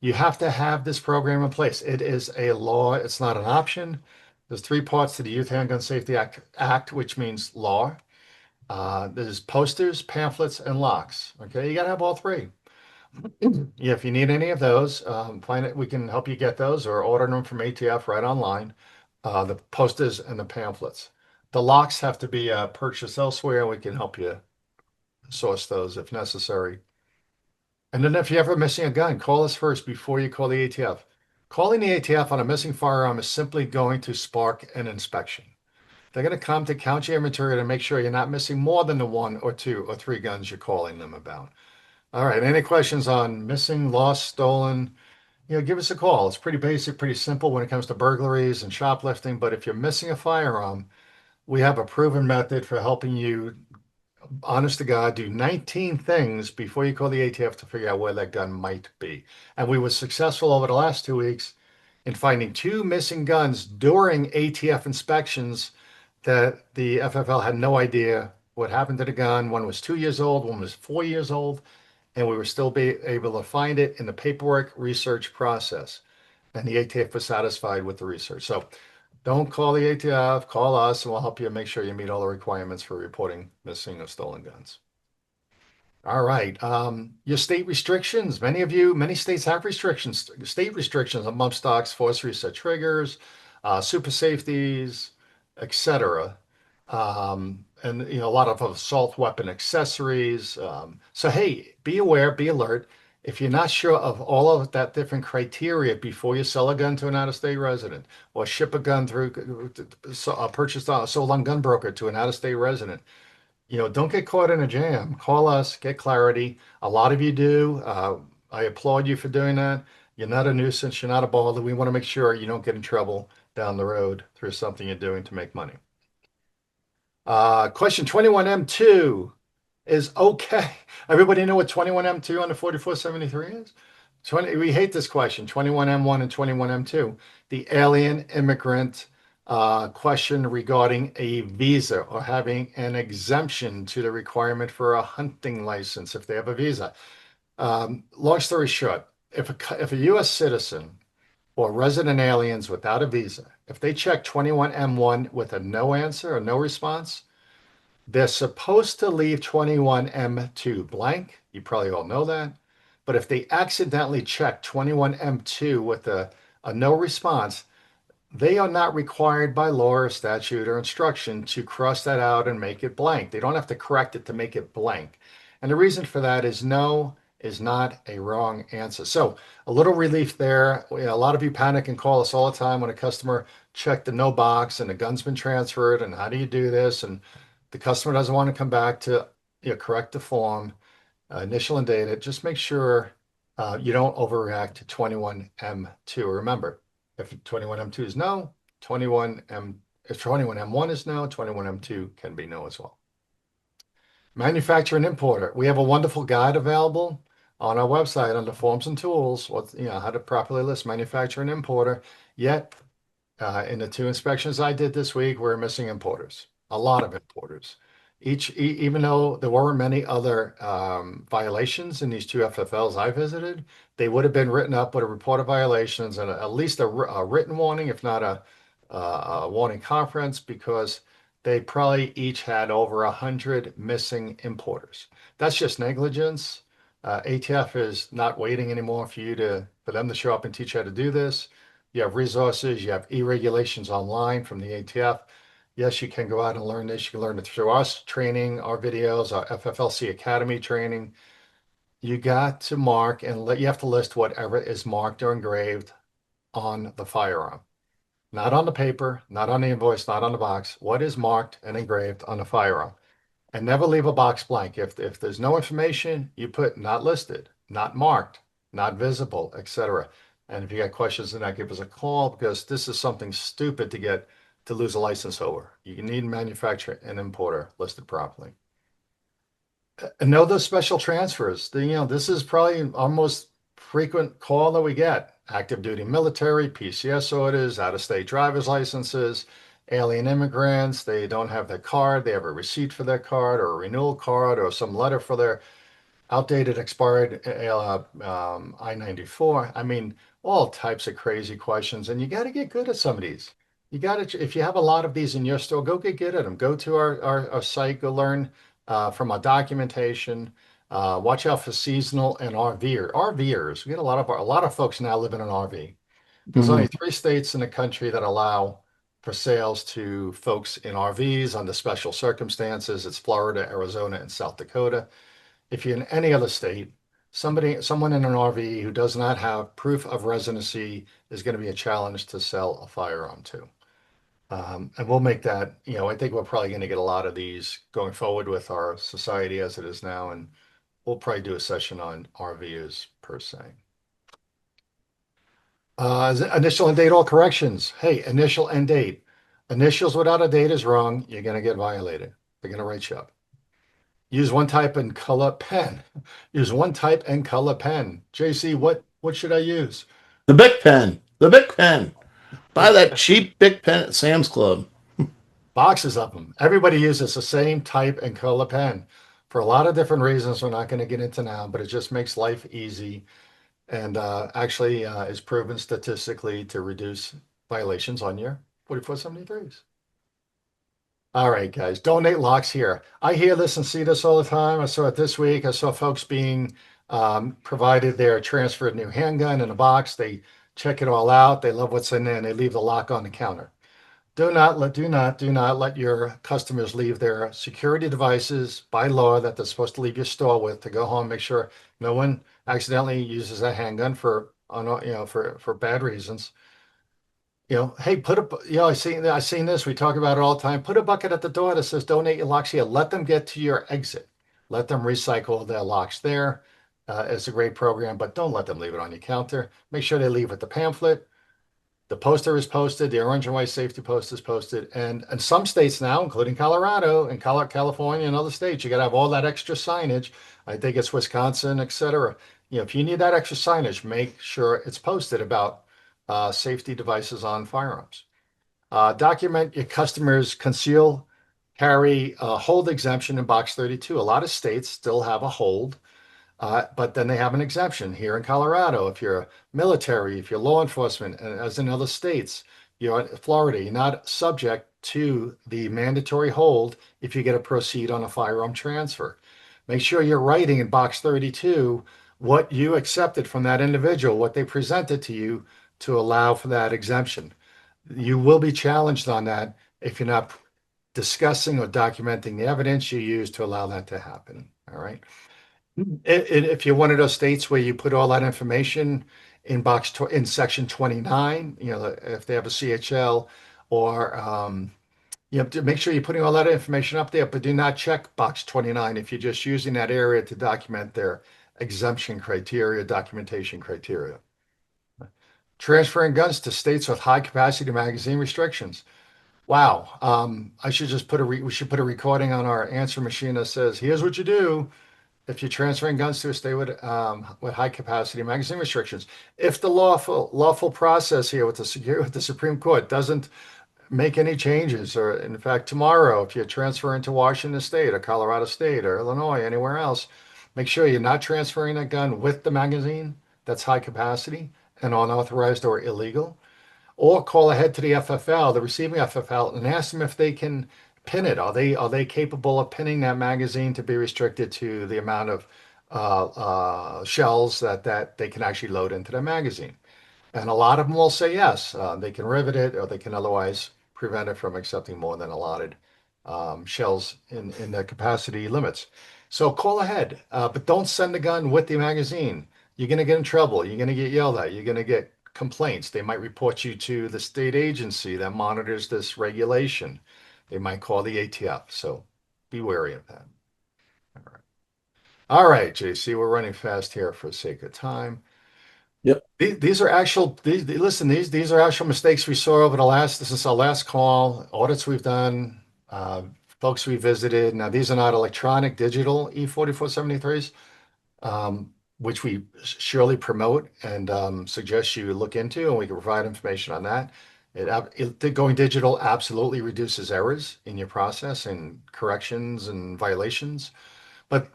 You have to have this program in place. It is a law. It's not an option. There's three parts to the Youth Handgun Safety Act, which means law. There's posters, pamphlets, and locks. Okay, you got to have all three. Yeah, if you need any of those, find it. We can help you get those or order them from ATF right online. The posters and the pamphlets. The locks have to be purchased elsewhere. We can help you source those if necessary. And then if you're ever missing a gun, call us first before you call the ATF. Calling the ATF on a missing firearm is simply going to spark an inspection. They're going to come to count your inventory to make sure you're not missing more than the one or two or three guns you're calling them about. All right. Any questions on missing, lost, stolen? Give us a call. It's pretty basic, pretty simple when it comes to burglaries and shoplifting. But if you're missing a firearm, we have a proven method for helping you, honest to God, do 19 things before you call the ATF to figure out where that gun might be. And we were successful over the last 2 weeks in finding two missing guns during ATF inspections that the FFL had no idea what happened to the gun. One was 2 years old, one was 4 years old, and we were still able to find it in the paperwork research process. And the ATF was satisfied with the research. So don't call the ATF, call us, and we'll help you make sure you meet all the requirements for reporting missing or stolen guns. All right. Your state restrictions. Many states have restrictions, state restrictions on bump stocks, force reset triggers, super safeties, etc. And a lot of assault weapon accessories. So hey, be aware, be alert. If you're not sure of all of that different criteria before you sell a gun to an out-of-state resident or ship a gun through purchase sold on gun broker to an out-of-state resident, don't get caught in a jam. Call us, get clarity. A lot of you do. I applaud you for doing that. You're not a nuisance. You're not a bother. We want to make sure you don't get in trouble down the road through something you're doing to make money. Question 21M2 is okay. Everybody know what 21M2 on the 4473 is? We hate this question, 21M1 and 21M2. The alien immigrant question regarding a visa or having an exemption to the requirement for a hunting license if they have a visa. Long story short, if a U.S. citizen or resident aliens without a visa, if they check 21M1 with a no answer or no response, they're supposed to leave 21M2 blank. You probably all know that. But if they accidentally check 21M2 with a no response, they are not required by law or statute or instruction to cross that out and make it blank. They don't have to correct it to make it blank. And the reason for that is no is not a wrong answer. So a little relief there. A lot of you panic and call us all the time when a customer checked the no box and the gun's been transferred and how do you do this? And the customer doesn't want to come back to correct the form, initial and data. Just make sure you don't overreact to 21M2. Remember, if 21M2 is no, if 21M1 is no, 21M2 can be no as well. Manufacturer and importer. We have a wonderful guide available on our website under forms and tools, how to properly list manufacturer and importer. Yet, in the two inspections I did this week, we're missing importers, a lot of importers. Even though there weren't many other violations in these two FFLs I visited, they would have been written up with a report of violations and at least a written warning, if not a warning conference, because they probably each had over 100 missing importers. That's just negligence. ATF is not waiting anymore for them to show up and teach you how to do this. You have resources, you have e-regulations online from the ATF. Yes, you can go out and learn this. You can learn it through us training, our videos, our FFLC Academy training. You got to mark and you have to list whatever is marked or engraved on the firearm. Not on the paper, not on the invoice, not on the box. What is marked and engraved on the firearm? And never leave a box blank. If there's no information, you put not listed, not marked, not visible, etc. And if you got questions on that, give us a call because this is something stupid to lose a license over. You need manufacturer and importer listed properly. And know those special transfers. This is probably our most frequent call that we get. Active duty military, PCS orders, out-of-state driver's licenses, alien immigrants, they don't have their card, they have a receipt for their card or a renewal card or some letter for their outdated, expired I-94. I mean, all types of crazy questions. And you got to get good at some of these. You got to, if you have a lot of these in your store, go get good at them. Go to our site, go learn from our documentation. Watch out for seasonal and RVers. We get a lot of folks now live in an RV. There's only 3 states in the country that allow for sales to folks in RVs under special circumstances. It's Florida, Arizona, and South Dakota. If you're in any other state, someone in an RV who does not have proof of residency is going to be a challenge to sell a firearm to. And we'll make that, I think we're probably going to get a lot of these going forward with our society as it is now, and we'll probably do a session on RVs per se. Initial and date all corrections. Hey, initial and date. Initials without a date is wrong. You're going to get violated. They're going to write you up. Use one type and color pen. Use one type and color pen. JC, what should I use? The Bic pen. The Bic pen. Buy that cheap Bic pen at Sam's Club. Boxes of them. Everybody uses the same type and color pen for a lot of different reasons we're not going to get into now, but it just makes life easy and actually is proven statistically to reduce violations on your 4473s. All right, guys, donate locks here. I hear this and see this all the time. I saw it this week. I saw folks being provided their transferred new handgun in a box. They check it all out. They love what's in there and they leave the lock on the counter. Do not let your customers leave their security devices by law that they're supposed to leave your store with to go home. Make sure no one accidentally uses a handgun for bad reasons. Hey, I've seen this. We talk about it all the time. Put a bucket at the door that says donate your locks here. Let them get to your exit. Let them recycle their locks there. It's a great program, but don't let them leave it on your counter. Make sure they leave with the pamphlet. The poster is posted. The orange and white safety poster is posted. And in some states now, including Colorado and California and other states, you got to have all that extra signage. I think it's Wisconsin, etc. If you need that extra signage, make sure it's posted about safety devices on firearms. Document your customers' conceal, carry, hold exemption in box 32. A lot of states still have a hold. But then they have an exemption here in Colorado. If you're military, if you're law enforcement, and as in other states, you're in Florida, you're not subject to the mandatory hold if you get a proceed on a firearm transfer. Make sure you're writing in box 32 what you accepted from that individual, what they presented to you to allow for that exemption. You will be challenged on that if you're not discussing or documenting the evidence you use to allow that to happen. All right. If you're one of those states where you put all that information in section 29, if they have a CHL or you have to make sure you're putting all that information up there, but do not check box 29 if you're just using that area to document their exemption criteria, documentation criteria. Transferring guns to states with high capacity magazine restrictions. Wow. We should put a recording on our answer machine that says, here's what you do if you're transferring guns to a state with high capacity magazine restrictions. If the lawful process here with the Supreme Court doesn't make any changes, or in fact, tomorrow, if you're transferring to Washington State or Colorado State or Illinois, anywhere else, make sure you're not transferring that gun with the magazine that's high capacity and unauthorized or illegal. Or call ahead to the FFL, the receiving FFL, and ask them if they can pin it. Are they capable of pinning that magazine to be restricted to the amount of shells that they can actually load into the magazine? And a lot of them will say yes. They can rivet it, or they can otherwise prevent it from accepting more than allotted shells in the capacity limits. So call ahead, but don't send the gun with the magazine. You're going to get in trouble. You're going to get yelled at. You're going to get complaints. They might report you to the state agency that monitors this regulation. They might call the ATF. So be wary of that. All right. All right, JC, we're running fast here for the sake of time. Yep. These are actual, listen, these are actual mistakes we saw over this is our last call, audits we've done, folks we visited. Now, these are not electronic digital E4473s, which we surely promote and suggest you look into, and we can provide information on that. Going digital absolutely reduces errors in your process and corrections and violations. But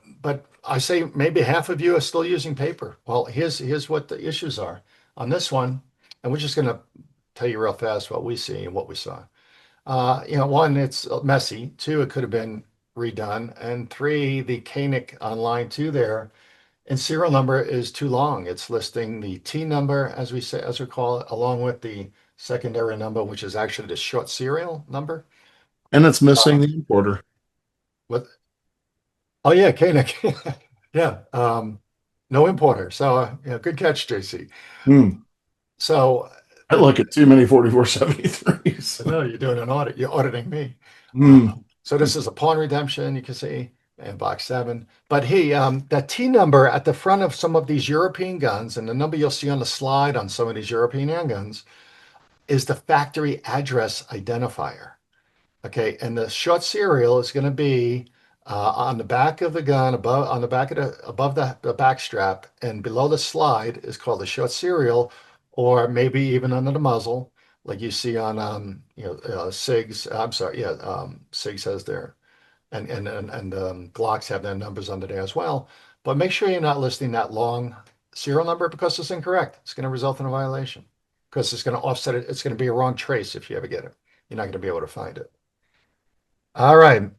I say maybe half of you are still using paper. Well, here's what the issues are on this one, and we're just going to tell you real fast what we see and what we saw. One, it's messy. Two, it could have been redone, and three, the Koenig on line two there and serial number is too long. It's listing the T number, as we call it, along with the secondary number, which is actually the short serial number. And it's missing the importer. What? Oh yeah, Koenig. Yeah, no importer. So good catch, JC. Hmm. So I look at too many 4473s. no, you're doing an audit. You're auditing me. Hmm. So this is a pawn redemption. You can see in box 7. But hey, that T number at the front of some of these European guns, and the number you'll see on the slide on some of these European handguns, is the factory address identifier. Okay, and the short serial is going to be on the back of the gun, above the back strap, and below the slide is called the short serial, or maybe even under the muzzle, like you see on SIGs. I'm sorry, yeah, SIGs has their and Glocks have their numbers under there as well. But make sure you're not listing that long serial number because it's incorrect. It's going to result in a violation because it's going to offset it. It's going to be a wrong trace if you ever get it. You're not going to be able to find it. All right.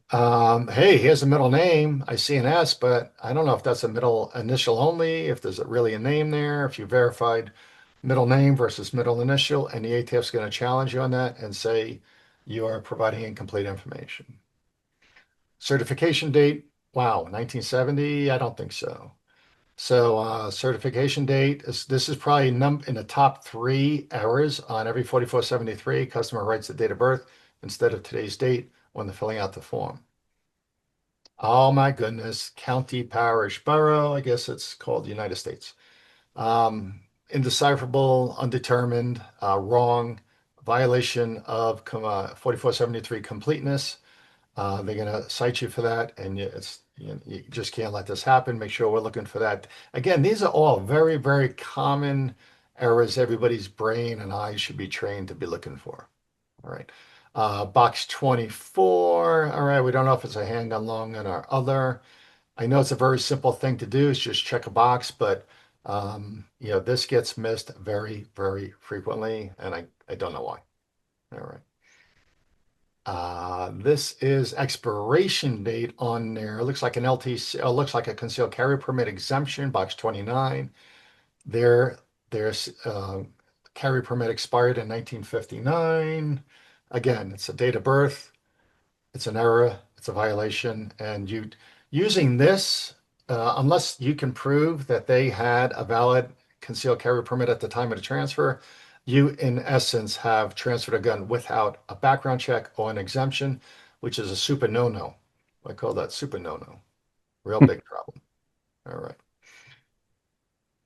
Hey, here's a middle name. I see an S, but I don't know if that's a middle initial only, if there's really a name there, if you verified middle name versus middle initial, and the ATF is going to challenge you on that and say you are providing incomplete information. Certification date, wow, 1970? I don't think so. So certification date this is probably in the top 3 errors on every 4473. Customer writes the date of birth instead of today's date when they're filling out the form. Oh my goodness, county, parish, borough, I guess it's called the United States. Indecipherable, undetermined, wrong, violation of 4473 completeness. They're going to cite you for that, and you just can't let this happen. Make sure we're looking for that. Again, these are all very, very common errors everybody's brain and eyes should be trained to be looking for. All right. Box 24. All right. We don't know if it's a handgun, long gun, or other. I know it's a very simple thing to do. It's just check a box, but this gets missed very, very frequently, and I don't know why. All right. This is expiration date on there. It looks like an LTC, looks like a concealed carry permit exemption, box 29. There's carry permit expired in 1959. Again, it's a date of birth, it's an error, it's a violation, and using this, unless you can prove that they had a valid concealed carry permit at the time of the transfer, you in essence have transferred a gun without a background check or an exemption, which is a super no-no. I call that super no-no. Real big problem. All right.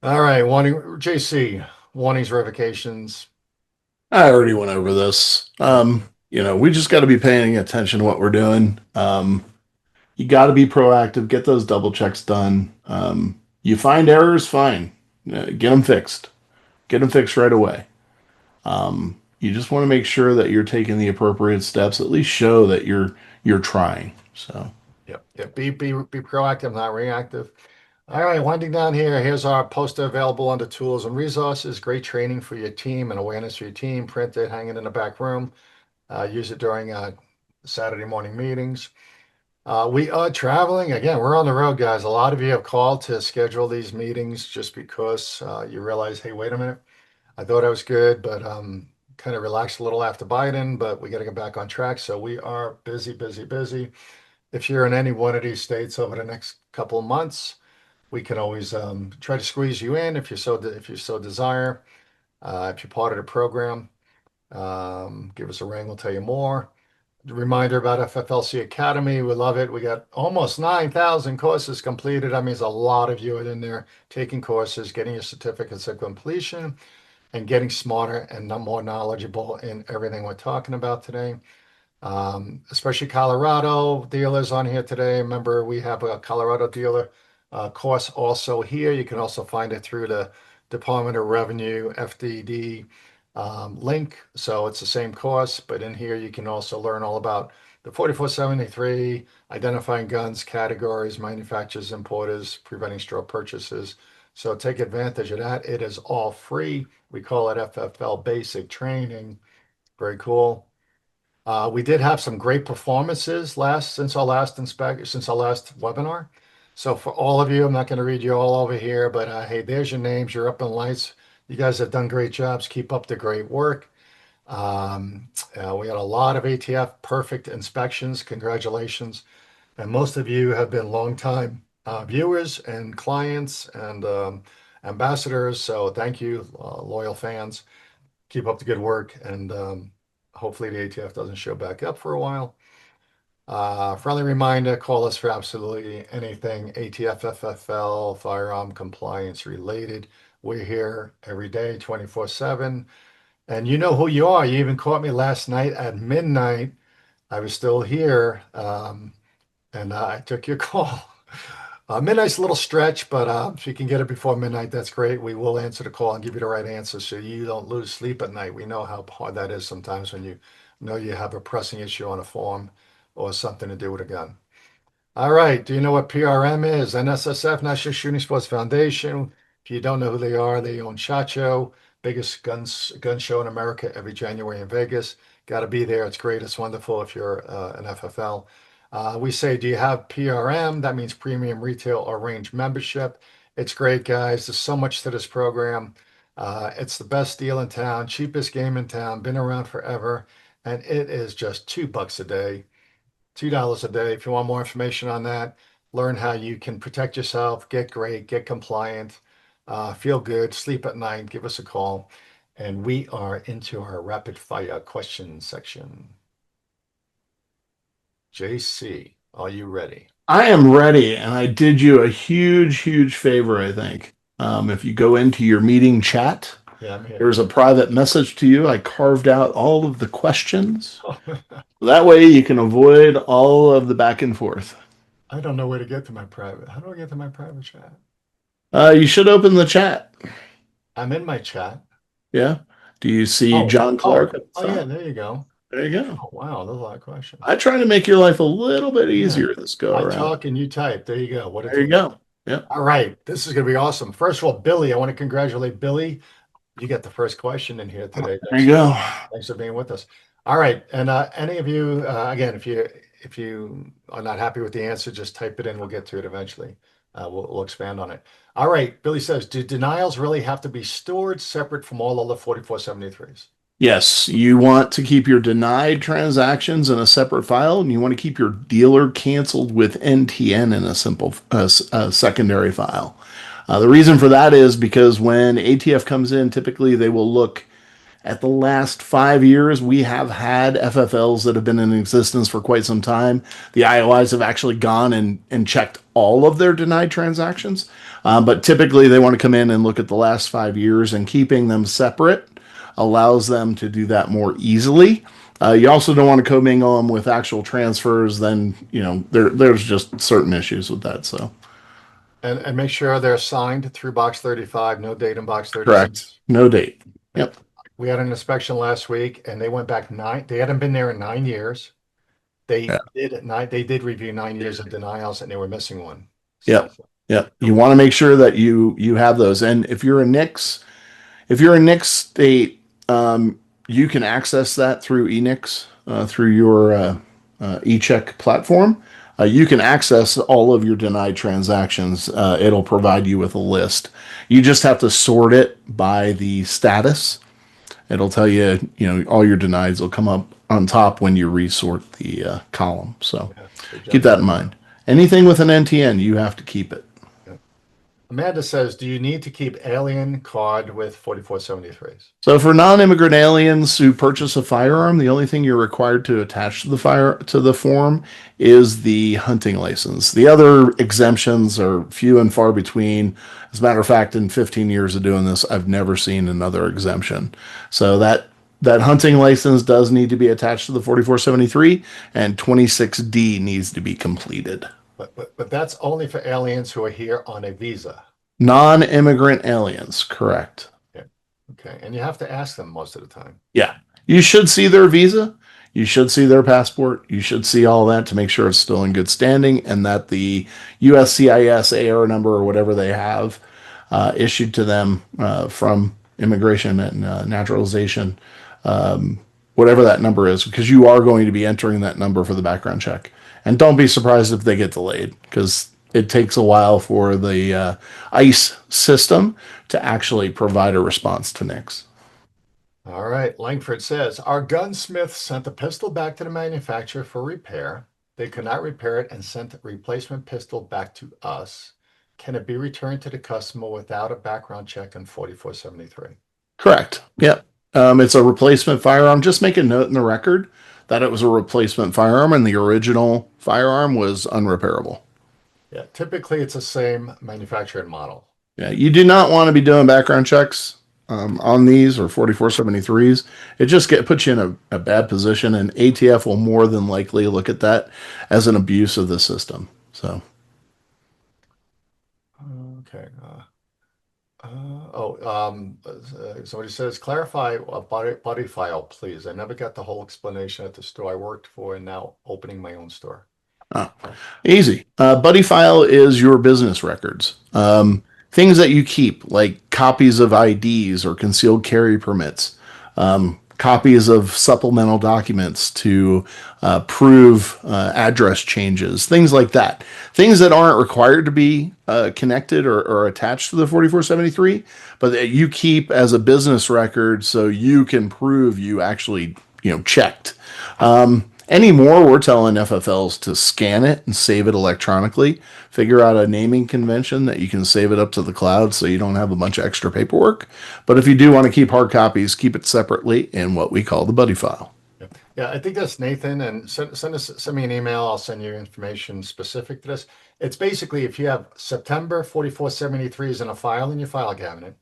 All right, JC, warnings, revocations. I already went over this. We just got to be paying attention to what we're doing. You got to be proactive, get those double checks done. You find errors, fine. Get them fixed. Get them fixed right away. You just want to make sure that you're taking the appropriate steps, at least show that you're trying. So, Yep. Yep. Be proactive, not reactive. All right, winding down here. Here's our poster available under tools and resources. Great training for your team and awareness for your team. Print it, hang it in the back room. Use it during Saturday morning meetings. We are traveling. Again, we're on the road, guys. A lot of you have called to schedule these meetings just because you realize, hey, wait a minute. I thought I was good, but kind of relaxed a little after Biden, but we got to get back on track. So we are busy, busy, busy. If you're in any one of these states over the next couple of months, we can always try to squeeze you in if you so desire. If you're part of the program, give us a ring. We'll tell you more. Reminder about FFLC Academy. We love it. We got almost 9,000 courses completed. That means a lot of you are in there taking courses, getting your certificates of completion, and getting smarter and more knowledgeable in everything we're talking about today. Especially Colorado dealers on here today. Remember, we have a Colorado dealer course also here. You can also find it through the Department of Revenue FDD link. So it's the same course, but in here you can also learn all about the 4473, identifying guns, categories, manufacturers, importers, preventing straw purchases. So take advantage of that. It is all free. We call it FFL basic training. Very cool. We did have some great performances since our last webinar. So for all of you, I'm not going to read you all over here, but hey, there's your names. You're up in lights. You guys have done great jobs. Keep up the great work. We had a lot of ATF perfect inspections. Congratulations. And most of you have been longtime viewers and clients and ambassadors. So thank you, loyal fans. Keep up the good work. And hopefully the ATF doesn't show back up for a while. Friendly reminder, call us for absolutely anything ATF, FFL, firearm compliance related. We're here every day, 24/7. And you know who you are. You even caught me last night at midnight. I was still here, and I took your call. Midnight's a little stretch, but if you can get it before midnight, that's great. We will answer the call and give you the right answer so you don't lose sleep at night. We know how hard that is sometimes when you know you have a pressing issue on a form or something to do with a gun. All right. Do you know what PRM is? NSSF, National Shooting Sports Foundation. If you don't know who they are, they own SHOT Show, biggest gun show in America every January in Vegas. Got to be there. It's great. It's wonderful if you're an FFL. We say, do you have PRM? That means premium retail or range membership. It's great, guys. There's so much to this program. It's the best deal in town, cheapest game in town, been around forever, and it is just $2 a day. $2 a day. If you want more information on that, learn how you can protect yourself, get great, get compliant, feel good, sleep at night, give us a call. And we are into our rapid fire question section. JC, are you ready? I am ready, and I did you a huge, huge favor, I think. If you go into your meeting chat, Yeah, I'm here. there's a private message to you. I carved out all of the questions. That way you can avoid all of the back and forth. I don't know where to get to my private. How do I get to my private chat? You should open the chat. I'm in my chat. Yeah. Do you see Oh, John Clark? oh yeah, there you go. There you go. Oh, wow, there's a lot of questions. I try to make your life a little bit Yeah. easier this go I around. talk and you type. There you go. What a There you team. go. Yep. All right, this is going to be awesome. First of all, Billy, I want to congratulate Billy. You got the first question in here today. There you go. Thanks for being with us. All right, and any of you, again, if you are not happy with the answer, just type it in. We'll get to it eventually. We'll expand on it. All right, Billy says, do denials really have to be stored separate from all other 4473s? Yes, you want to keep your denied transactions in a separate file, and you want to keep your dealer canceled with NTN in a simple secondary file. The reason for that is because when ATF comes in, typically they will look at the last 5 years. We have had FFLs that have been in existence for quite some time. The IOIs have actually gone and checked all of their denied transactions, but typically they want to come in and look at the last 5 years, and keeping them separate allows them to do that more easily. You also don't want to commingle them with actual transfers. Then, there's just certain issues with that. So, And make sure they're signed through box 35, no date in box 36. correct. No date. Yep. We had an inspection last week and they went back they hadn't been there in 9 years. Yeah. They did review 9 years of denials and they were missing one. So, Yep. Yep. You want to make sure that you have those. And if you're a NICS state, you can access that through eNICS, through your eCheck platform. You can access all of your denied transactions. It'll provide you with a list. You just have to sort it by the status. It'll tell you, all your denieds will come up on top when you resort the column. So yeah, good keep job. that in mind. Anything with an NTN, you have to keep it. Yeah. Amanda says, do you need to keep alien card with 4473s? So for non-immigrant aliens who purchase a firearm, the only thing you're required to attach to the form is the hunting license. The other exemptions are few and far between. As a matter of fact, in 15 years of doing this, I've never seen another exemption. So that hunting license does need to be attached to the 4473, and 26D needs to be completed. But that's only for aliens who are here on a visa. Non-immigrant aliens, correct. Yeah. Okay. And you have to ask them most of the time. Yeah. You should see their visa. You should see their passport. You should see all that to make sure it's still in good standing and that the USCIS AR number or whatever they have issued to them from immigration and naturalization, whatever that number is, because you are going to be entering that number for the background check. And don't be surprised if they get delayed, because it takes a while for the ICE system to actually provide a response to NICS. All right. Langford says, our gunsmith sent the pistol back to the manufacturer for repair. They could not repair it and sent the replacement pistol back to us. Can it be returned to the customer without a background check on 4473? Correct. Yep. It's a replacement firearm. Just make a note in the record that it was a replacement firearm and the original firearm was unrepairable. Yeah, typically it's the same manufacturer and model. Yeah, you do not want to be doing background checks on these or 4473s. It just puts you in a bad position, and ATF will more than likely look at that as an abuse of the system. So, okay. Somebody says, clarify a buddy file, please. I never got the whole explanation at the store I worked for and now opening my own store. Easy. Buddy file is your business records. Things that you keep, like copies of IDs or concealed carry permits, copies of supplemental documents to prove address changes, things like that. Things that aren't required to be connected or attached to the 4473, but that you keep as a business record so you can prove you actually checked. Anymore, we're telling FFLs to scan it and save it electronically. Figure out a naming convention that you can save it up to the cloud so you don't have a bunch of extra paperwork. But if you do want to keep hard copies, keep it separately in what we call the buddy file. Yeah, I think that's Nathan. And send me an email. I'll send you information specific to this. It's basically if you have September 4473s in a file in your file cabinet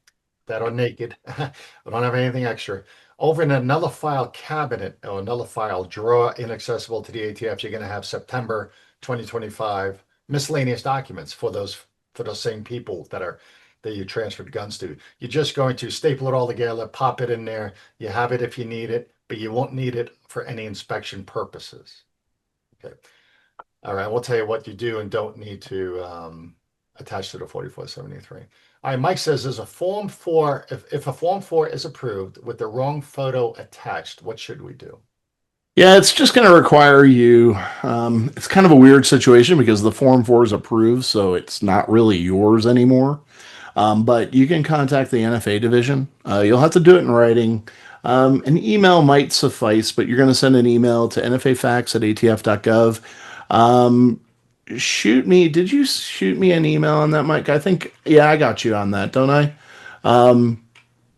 that are naked, we don't have anything extra. Over in another file cabinet or another file drawer inaccessible to the ATF, you're going to have September 2025 miscellaneous documents for those same people that you transferred guns to. You're just going to staple it all together, pop it in there. You have it if you need it, but you won't need it for any inspection purposes. Okay. All right. We'll tell you what you do and don't need to attach to the 4473. All right, Mike says there's a Form 4. If a Form 4 is approved with the wrong photo attached, what should we do? Yeah, it's just going to require you. It's kind of a weird situation because the Form 4 is approved, so it's not really yours anymore. But you can contact the NFA division. You'll have to do it in writing. An email might suffice, but you're going to send an email to nfafax@atf.gov. Did you shoot me an email on that, Mike? I think, yeah, I got you on that, don't I?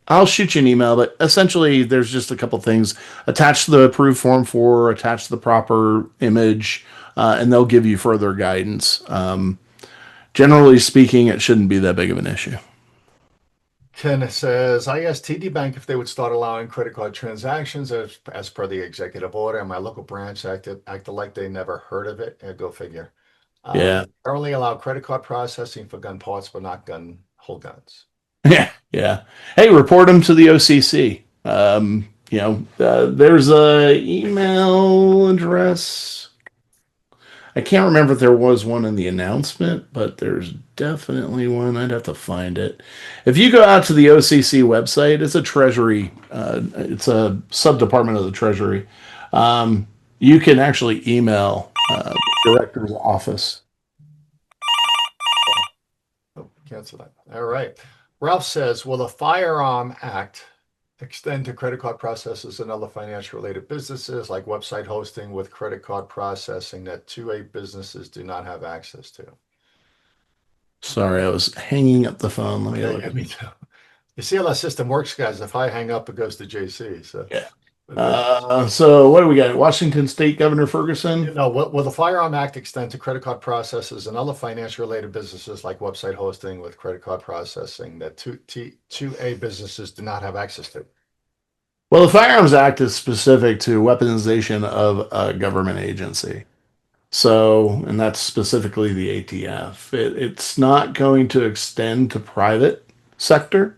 I'll shoot you an email, but essentially there's just a couple things. Attach the approved Form 4, attach the proper image, and they'll give you further guidance. Generally speaking, it shouldn't be that big of an issue. Ken says, I asked TD Bank if they would start allowing credit card transactions as per the executive order, and my local branch acted like they never heard of it. Go figure. Yeah. Currently allow credit card processing for gun parts, but not whole guns. Yeah. Yeah. Hey, report them to the OCC. There's a email address. I can't remember if there was one in the announcement, but there's definitely one. I'd have to find it. If you go out to the OCC website, it's a Treasury, it's a sub department of the Treasury. You can actually email the director's office. Oh, cancel that. All right. Ralph says, will the Firearm Act extend to credit card processes and other financial related businesses like website hosting with credit card processing that 2A businesses do not have access to? Sorry, I was hanging up the phone. Let me Okay, look yeah, at me it. too. You see how that system works, guys. If I hang up, it goes to JC. So, Yeah. but, So what do we got? Washington State Governor Ferguson. no, will the Firearm Act extend to credit card processes and other financial related businesses like website hosting with credit card processing that 2A businesses do not have access to? Well, the Firearms Act is specific to weaponization of a government agency. So, and that's specifically the ATF. It's not going to extend to private sector.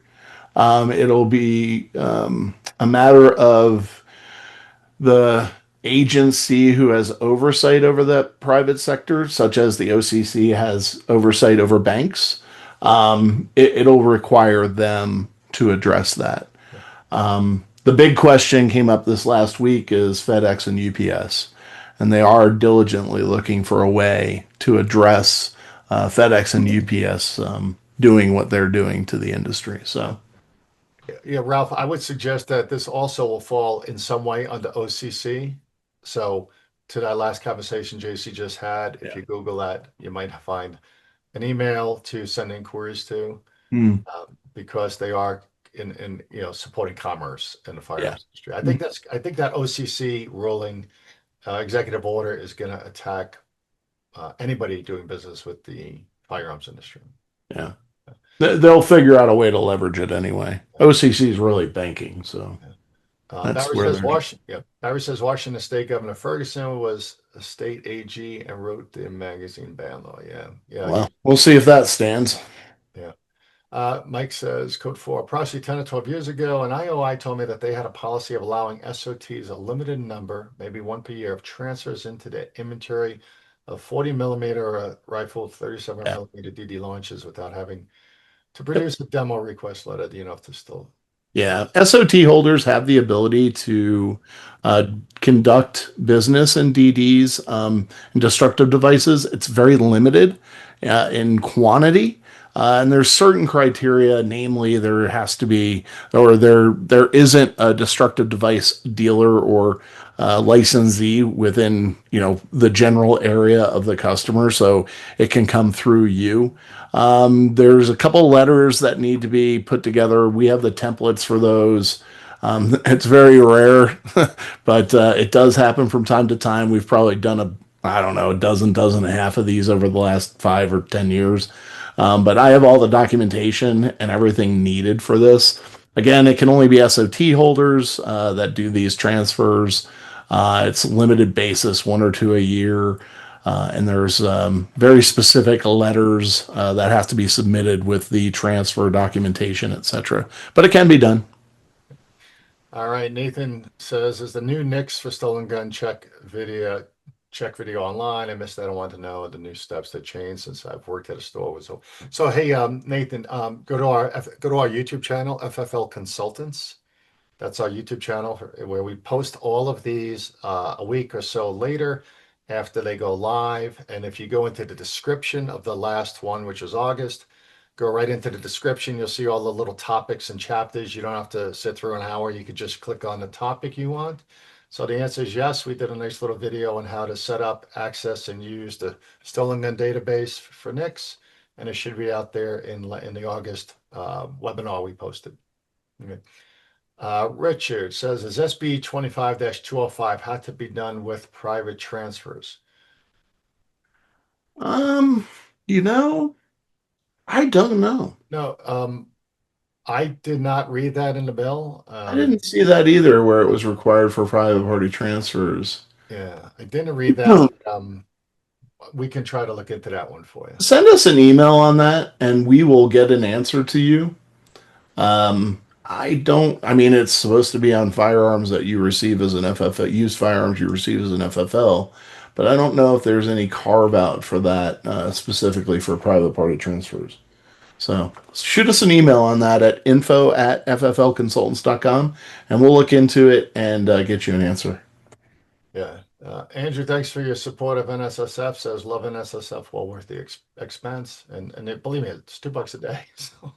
It'll be a matter of the agency who has oversight over that private sector, such as the OCC has oversight over banks. It'll require them to address that. The big question came up this last week is FedEx and UPS, and they are diligently looking for a way to address FedEx and UPS doing what they're doing to the industry. So, Yeah, Ralph, I would suggest that this also will fall in some way under OCC. So to that last conversation JC just had, if yeah. you Google that, you might find an email to send inquiries to, Mm, because they are in supporting commerce in the yeah. firearms industry. I think that OCC ruling, executive order is going to attack anybody doing business with the firearms industry. Yeah. They'll figure out a way to leverage it anyway. OCC is really banking, so that's Barry where says they're. Washington. Yeah, Barry says Washington State Governor Ferguson was a state AG and wrote the magazine ban law. Yeah, yeah, Well, we'll see if that stands. yeah. Mike says Code 4. Approximately 10 or 12 years ago, an IOI told me that they had a policy of allowing SOTs a limited number, maybe one per year, of transfers into the inventory of 40 millimeter rifle, 37 Yeah. millimeter DD launches without having to Yep. produce a demo request letter. Do you know if this still? Yeah, SOT holders have the ability to uh, conduct business in DDs and destructive devices. It's very limited in quantity, and there's certain criteria. Namely, there has to be, or there isn't a destructive device dealer or licensee within the general area of the customer, so it can come through you. There's a couple letters that need to be put together. We have the templates for those. It's very rare, but it does happen from time to time. We've probably done I don't know, a dozen and a half of these over the last 5 or 10 years. But I have all the documentation and everything needed for this. Again, it can only be SOT holders that do these transfers. It's limited basis, one or two a year. And there's very specific letters that have to be submitted with the transfer documentation, etc. But it can be done. All right, Nathan says, is the new NICS for stolen gun check video online? I missed that. I want to know the new steps that changed since I've worked at a store. So hey, Nathan, go to our YouTube channel, FFL Consultants. That's our YouTube channel where we post all of these a week or so later after they go live. And if you go into the description of the last one, which is August, go right into the description. You'll see all the little topics and chapters. You don't have to sit through an hour. You could just click on the topic you want. So the answer is yes. We did a nice little video on how to set up, access, and use the stolen gun database for NICS. And it should be out there in the August webinar we posted. Okay. Richard says, is SB 25-205 had to be done with private transfers? Um, you know, I don't know. No, I did not read that in the bill. I didn't see that either, where it was required for private party transfers. Yeah, I didn't read that. We can try to look into that one for Send us an email on that, and we will get an answer to you. I don't, I mean, it's supposed to be on firearms that you receive as an FFL, used firearms you receive as an FFL, but I don't know if there's any carve out for that specifically for private party transfers. So shoot us an email on that at info@fflconsultants.com and we'll look into it and get you an answer. Yeah. Andrew, thanks for your support of NSSF. Says love NSSF, well worth the expense. Believe me, it's $2 a day, so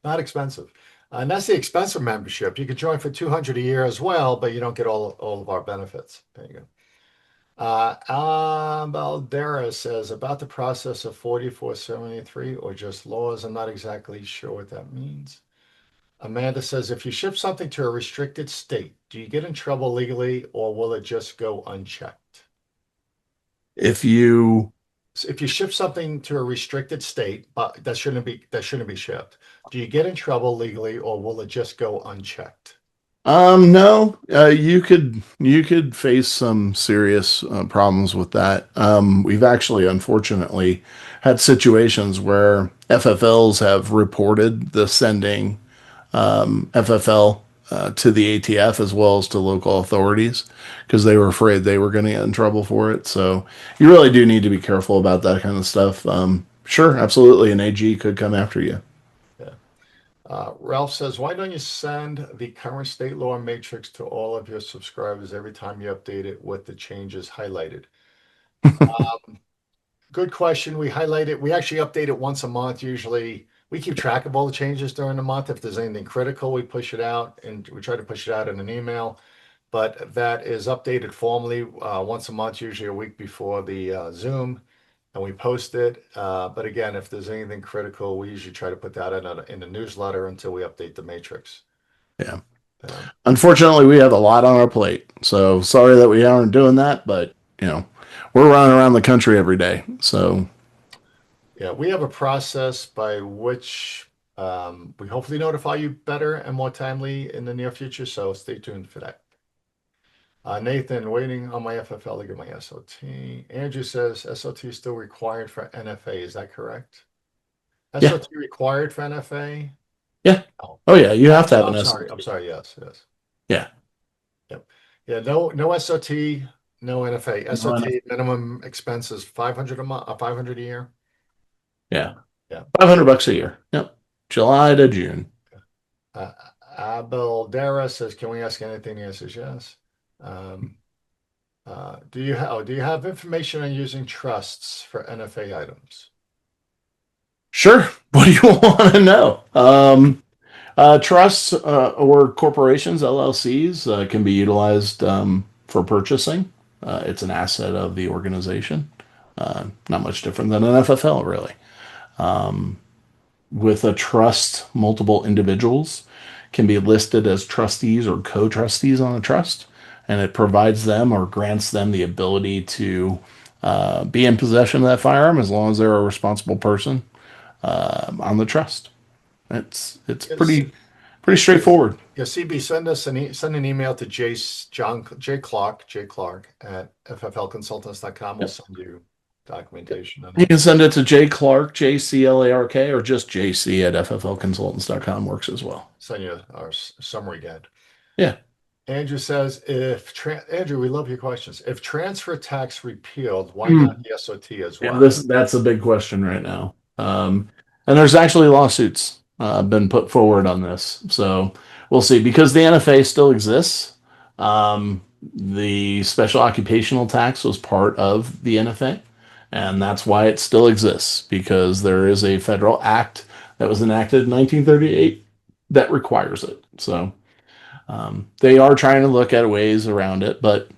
not expensive. And that's the expensive membership. You can join for 200 a year as well, but you don't get all of our benefits. There you go. Baldera says about the process of 4473 or just laws. I'm not exactly sure what that means. Amanda says, if you ship something to a restricted state, do you get in trouble legally or will it just go unchecked? If you So if you ship something to a restricted state, but that shouldn't be shipped, do you get in trouble legally or will it just go unchecked? No, you could face some serious problems with that. We've actually, unfortunately, had situations where FFLs have reported the sending FFL to the ATF as well as to local authorities because they were afraid they were going to get in trouble for it. So you really do need to be careful about that kind of stuff. Sure, absolutely, an AG could come after you. Yeah. Ralph says, why don't you send the current state law matrix to all of your subscribers every time you update it with the changes highlighted? Good question. We highlight it. We actually update it once a month. Usually we keep track of all the changes during the month. If there's anything critical, we push it out and we try to push it out in an email. But that is updated formally once a month, usually a week before the Zoom, and we post it. But again, if there's anything critical, we usually try to put that in a newsletter until we update the matrix. Yeah. Um, Unfortunately, we have a lot on our plate. So sorry that we aren't doing that, but we're running around the country every day. So yeah, we have a process by which we hopefully notify you better and more timely in the near future. So stay tuned for that. Nathan, waiting on my FFL to get my SOT. Andrew says SOT is still required for NFA. Is that correct? yeah, SOT required for NFA? yeah. Oh, Oh yeah, you have to have I'm an sorry. SOT. I'm sorry. Yes, yes. Yeah. Yep. Yeah, no SOT, no NFA. No, SOT minimum expense is 500 a month, 500 a year. yeah. Yeah. $500 a year. Yep. July to June. Uh, Abel Dara says, can we ask anything? The answer is yes. Um, do you have information on using trusts for NFA items? Sure. What do you want to know? Trusts or corporations, LLCs, can be utilized for purchasing. It's an asset of the organization. Not much different than an FFL, really. With a trust, multiple individuals can be listed as trustees or co-trustees on a trust, and it provides them or grants them the ability to be in possession of that firearm as long as they're a responsible person on the trust. It's Yes. pretty Yes. straightforward. Yeah, CB, send an email to J Clark at FFLconsultants.com. We'll Yep. send you documentation on You that. can send it to J Clark, JCLARK, or just JC at FFLconsultants.com works as well. Send you our summary guide. Yeah. Andrew says, Andrew, we love your questions. If transfer tax repealed, why not Mm. the SOT as Yeah, well? that's a big question right now. And there's actually lawsuits been put forward on this, so we'll see. Because the NFA still exists, the special occupational tax was part of the NFA, and that's why it still exists because there is a federal act that was enacted in 1938 that requires it. So they are trying to look at ways around it, but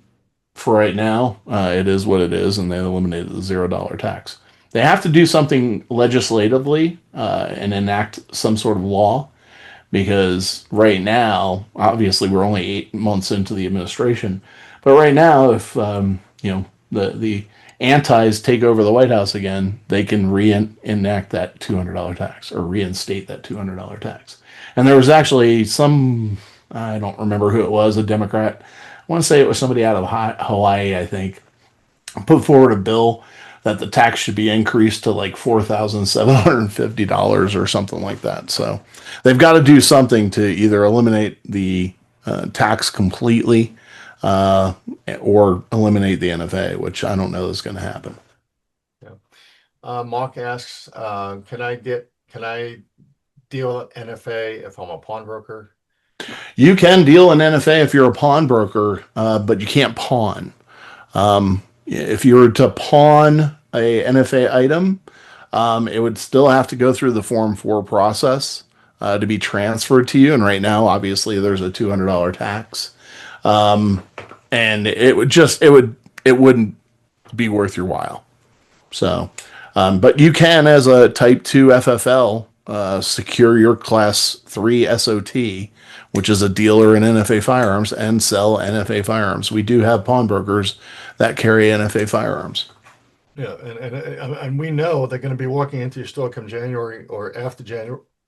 for right now, it is what it is, and they eliminated the $0 tax. They have to do something legislatively and enact some sort of law because right now, obviously, we're only 8 months into the administration. But right now, if the antis take over the White House again, they can reenact that $200 tax or reinstate that $200 tax. And there was actually some, I don't remember who it was, a Democrat. I want to say it was somebody out of Hawaii, I think, put forward a bill that the tax should be increased to like $4,750 or something like that. So they've got to do something to either eliminate the tax completely or eliminate the NFA, which I don't know is going to happen. Yeah. Mark asks, can I deal NFA if I'm a pawnbroker? You can deal an NFA if you're a pawnbroker, but you can't pawn. If you were to pawn a NFA item, it would still have to go through the Form 4 process to be transferred to you. And right now, obviously, there's a $200 tax, and it wouldn't be worth your while. So, but you can, as a Type 2 FFL, secure your Class 3 SOT, which is a dealer in NFA firearms, and sell NFA firearms. We do have pawnbrokers that carry NFA firearms. Yeah, and we know they're going to be walking into your store come January or after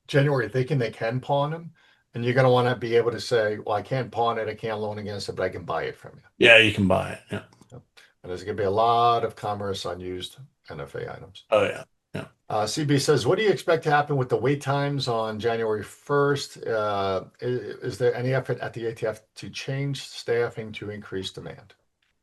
January thinking they can pawn them, and you're going to want to be able to say, "Well, I can't pawn it, I can't loan against it, but I can buy it from you." Yeah, you can buy it. Yeah. And there's going to be a lot of commerce on used NFA items. Oh yeah. Yeah. CB says, "What do you expect to happen with the wait times on January 1st? Is there any effort at the ATF to change staffing to increase demand?"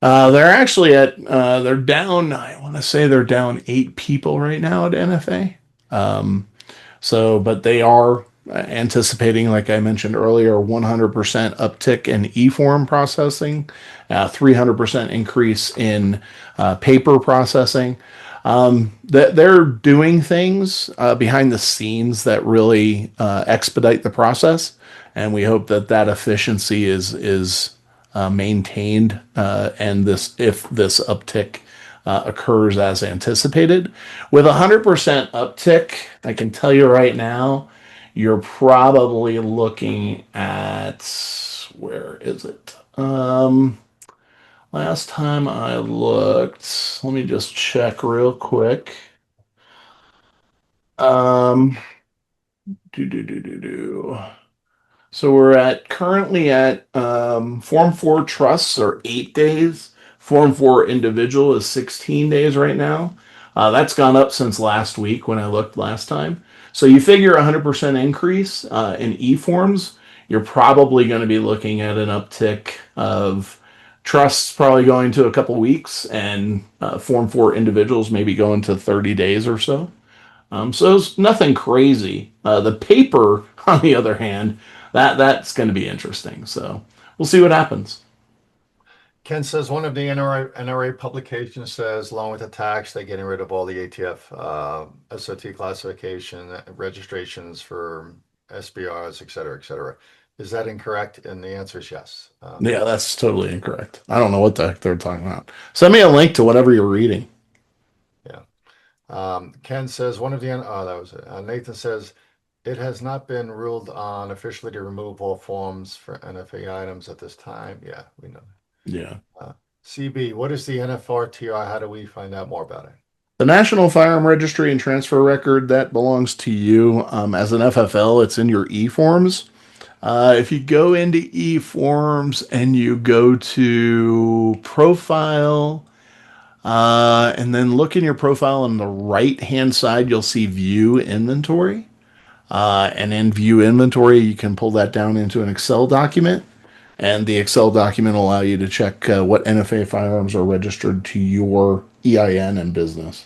They're actually they're down, I want to say they're down 8 people right now at NFA. But they are anticipating, like I mentioned earlier, 100% uptick in e-form processing, 300% increase in paper processing. They're doing things behind the scenes that really expedite the process, and we hope that efficiency is maintained, and if this uptick occurs as anticipated. With 100% uptick, I can tell you right now, you're probably looking at, where is it? Last time I looked, let me just check real quick. So we're currently at Form 4 trusts are 8 days. Form 4 individual is 16 days right now. That's gone up since last week when I looked last time. So you figure 100% increase in e-forms, you're probably going to be looking at an uptick of trusts probably going to a couple weeks, and Form 4 individuals maybe going to 30 days or so. So it's nothing crazy. The paper, on the other hand, that's going to be interesting. So we'll see what happens. Ken says one of the NRA publications says, along with the tax, they're getting rid of all the ATF SOT classification registrations for SBRs, et cetera, et cetera. Is that incorrect? And the answer is yes. Yeah, that's totally incorrect. I don't know what the heck they're talking about. Send me a link to whatever you're reading. Yeah. Ken says one of the that was it. Nathan says it has not been ruled on officially to remove all forms for NFA items at this time. Yeah, we know. Yeah. CB, what is the NFRTR? How do we find out more about it? The National Firearm Registry and Transfer Record, that belongs to you. As an FFL, it's in your e-forms. If you go into e-forms and you go to profile, and then look in your profile on the right-hand side, you'll see view inventory. And in view inventory, you can pull that down into an Excel document. And the Excel document will allow you to check what NFA firearms are registered to your EIN and business.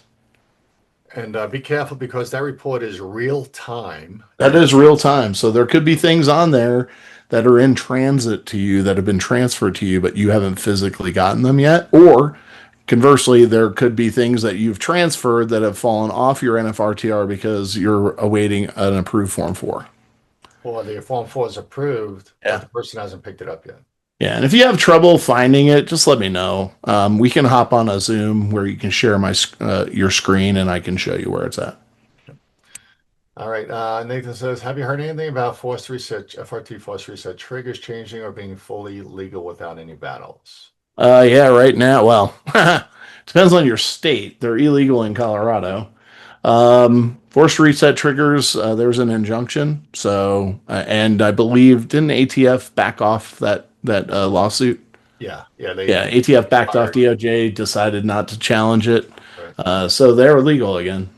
And be careful, because that report is real time. That is real time. So there could be things on there that are in transit to you that have been transferred to you, but you haven't physically gotten them yet. Or conversely, there could be things that you've transferred that have fallen off your NFRTR because you're awaiting an approved Form 4. Or the Form 4 is approved, Yeah. but the person hasn't picked it up yet. Yeah, and if you have trouble finding it, just let me know. We can hop on a Zoom where you can share your screen, and I can show you where it's at. All right. Nathan says, have you heard anything about forced reset, FRT forced reset triggers changing or being fully legal without any battles? Yeah, right now, well, depends on your state. They're illegal in Colorado. Forced reset triggers, there's an injunction. So, and I believe, didn't ATF back off that lawsuit? Yeah. ATF backed off. DOJ decided not to challenge it. So they're illegal again.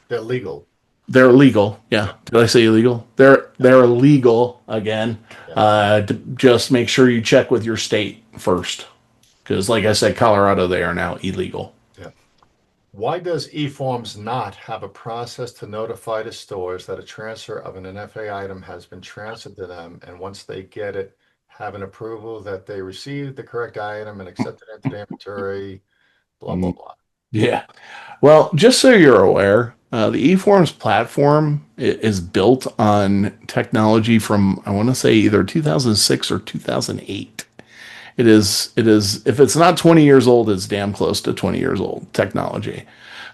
They're legal. They're illegal. Yeah. Yep. Did I say illegal? They're illegal again. Yep. Just make sure you check with your state first, because like I said, Colorado, they are now illegal. Yep. Why does eForms not have a process to notify the stores that a transfer of an NFA item has been transferred to them, and once they get it, have an approval that they received the correct item and accepted it into the inventory, blah, blah, Mm, blah. yeah. Well, just so you're aware, the eForms platform is built on technology from, I want to say, either 2006 or 2008. If it's not 20 years old, it's damn close to 20 years old technology.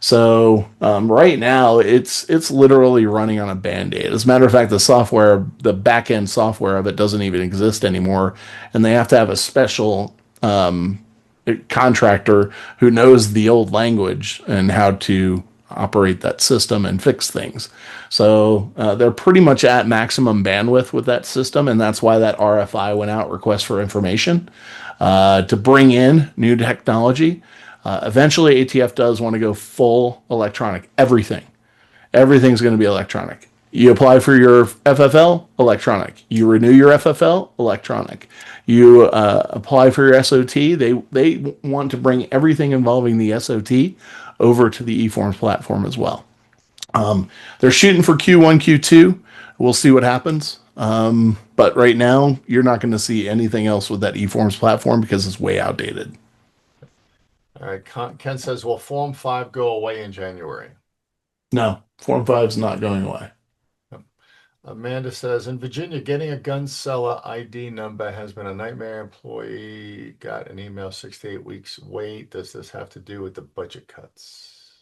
So right now, it's literally running on a band-aid. As a matter of fact, the back-end software of it doesn't even exist anymore, and they have to have a special contractor who knows the old language and how to operate that system and fix things. So they're pretty much at maximum bandwidth with that system, and that's why that RFI went out, request for information, to bring in new technology. Eventually, ATF does want to go full electronic. Everything's going to be electronic. You apply for your FFL, electronic. You renew your FFL, electronic. You apply for your SOT. They want to bring everything involving the SOT over to the eForms platform as well. They're shooting for Q1, Q2. We'll see what happens. But right now, you're not going to see anything else with that eForms platform because it's way outdated. All right. Ken says, will Form 5 go away in January? No, Form 5 is not going away. Amanda says, in Virginia, getting a gun seller ID number has been a nightmare. Employee got an email 6 to 8 weeks wait. Does this have to do with the budget cuts?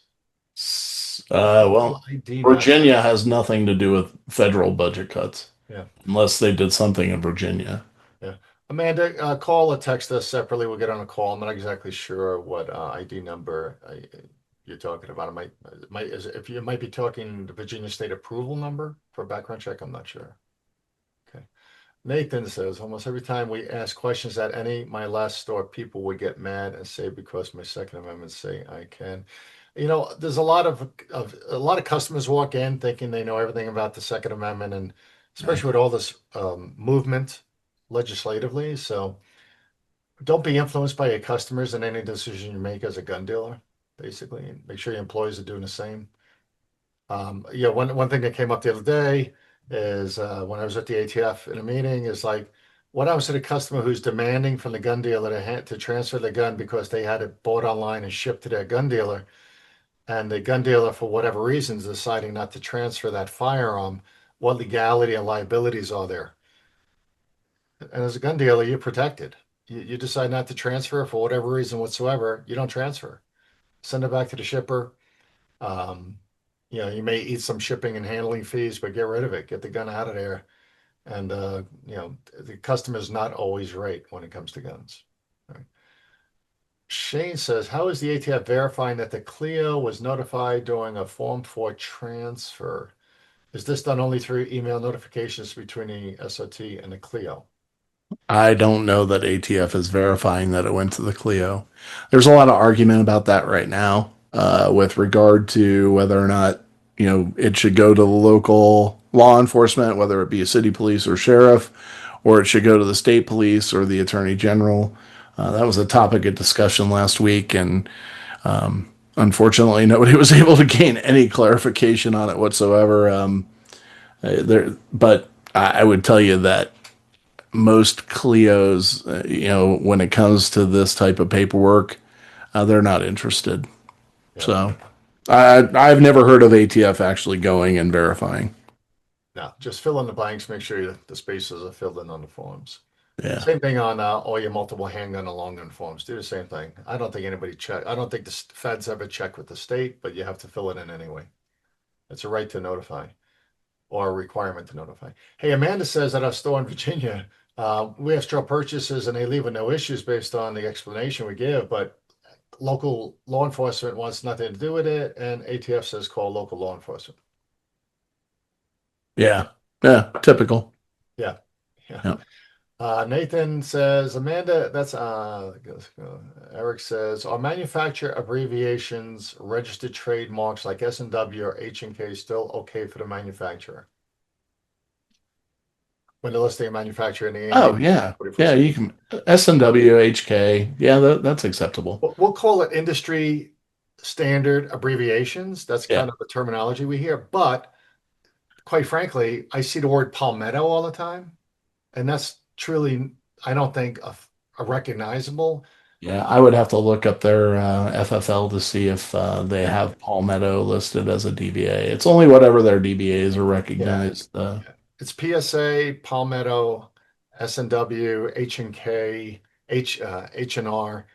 Well, ID not. Virginia has nothing to do with federal budget cuts Yeah. unless they did something in Virginia. Yeah. Amanda, call or text us separately. We'll get on a call. I'm not exactly sure what ID number you're talking about. If you might be talking the Virginia state approval number for a background check, I'm not sure. Okay. Nathan says, almost every time we ask questions at any my last store, people would get mad and say because my Second Amendment say I can. There's a lot of customers walk in thinking they know everything about the Second Amendment, and especially with all this movement legislatively. So don't be influenced by your customers in any decision you make as a gun dealer, basically, and make sure your employees are doing the same. One thing that came up the other day is when I was at the ATF in a meeting is like, what happens to the customer who's demanding from the gun dealer to transfer the gun because they had it bought online and shipped to their gun dealer, and the gun dealer, for whatever reason, is deciding not to transfer that firearm? What legality and liabilities are there? And as a gun dealer, you're protected. You decide not to transfer for whatever reason whatsoever, you don't transfer. Send it back to the shipper. Um, you may eat some shipping and handling fees, but get rid of it. Get the gun out of there. And the customer's not always right when it comes to guns. Right. Shane says, how is the ATF verifying that the Clio was notified during a Form 4 transfer? Is this done only through email notifications between the SOT and the Clio? I don't know that ATF is verifying that it went to the Clio. There's a lot of argument about that right now, with regard to whether or not, it should go to the local law enforcement, whether it be a city police or sheriff, or it should go to the state police or the attorney general. That was a topic of discussion last week, and unfortunately, nobody was able to gain any clarification on it whatsoever. But I would tell you that most Clios, when it comes to this type of paperwork, they're not interested. Yeah. So I've never heard of ATF actually going and verifying. No, just fill in the blanks, make sure the spaces are filled in on the forms. Yeah. Same thing on all your multiple handgun and long gun forms. Do the same thing. I don't think anybody check. I don't think the feds ever check with the state, but you have to fill it in anyway. It's a right to notify or a requirement to notify. Hey, Amanda says at our store in Virginia, we have straw purchases and they leave with no issues based on the explanation we give, but local law enforcement wants nothing to do with it, and ATF says call local law enforcement. Yeah. Yeah. Typical. Yeah. Yeah. Yeah. Nathan says, Amanda, Eric says, are manufacturer abbreviations registered trademarks like S&W or H&K still okay for the manufacturer? When they're listing a manufacturer in the Oh Indian yeah, yeah. 44. You can SNWHK. Yeah, that's acceptable. We'll call it industry standard abbreviations. That's Yeah, kind of the terminology we hear. But quite frankly, I see the word palmetto all the time, and that's truly, I don't think, a recognizable. yeah. I would have to look up their FFL to see if they Yeah, have Palmetto listed as a DBA. It's only whatever their DBAs are yeah. recognized. It's PSA, Palmetto, S&W, H&K, H&R.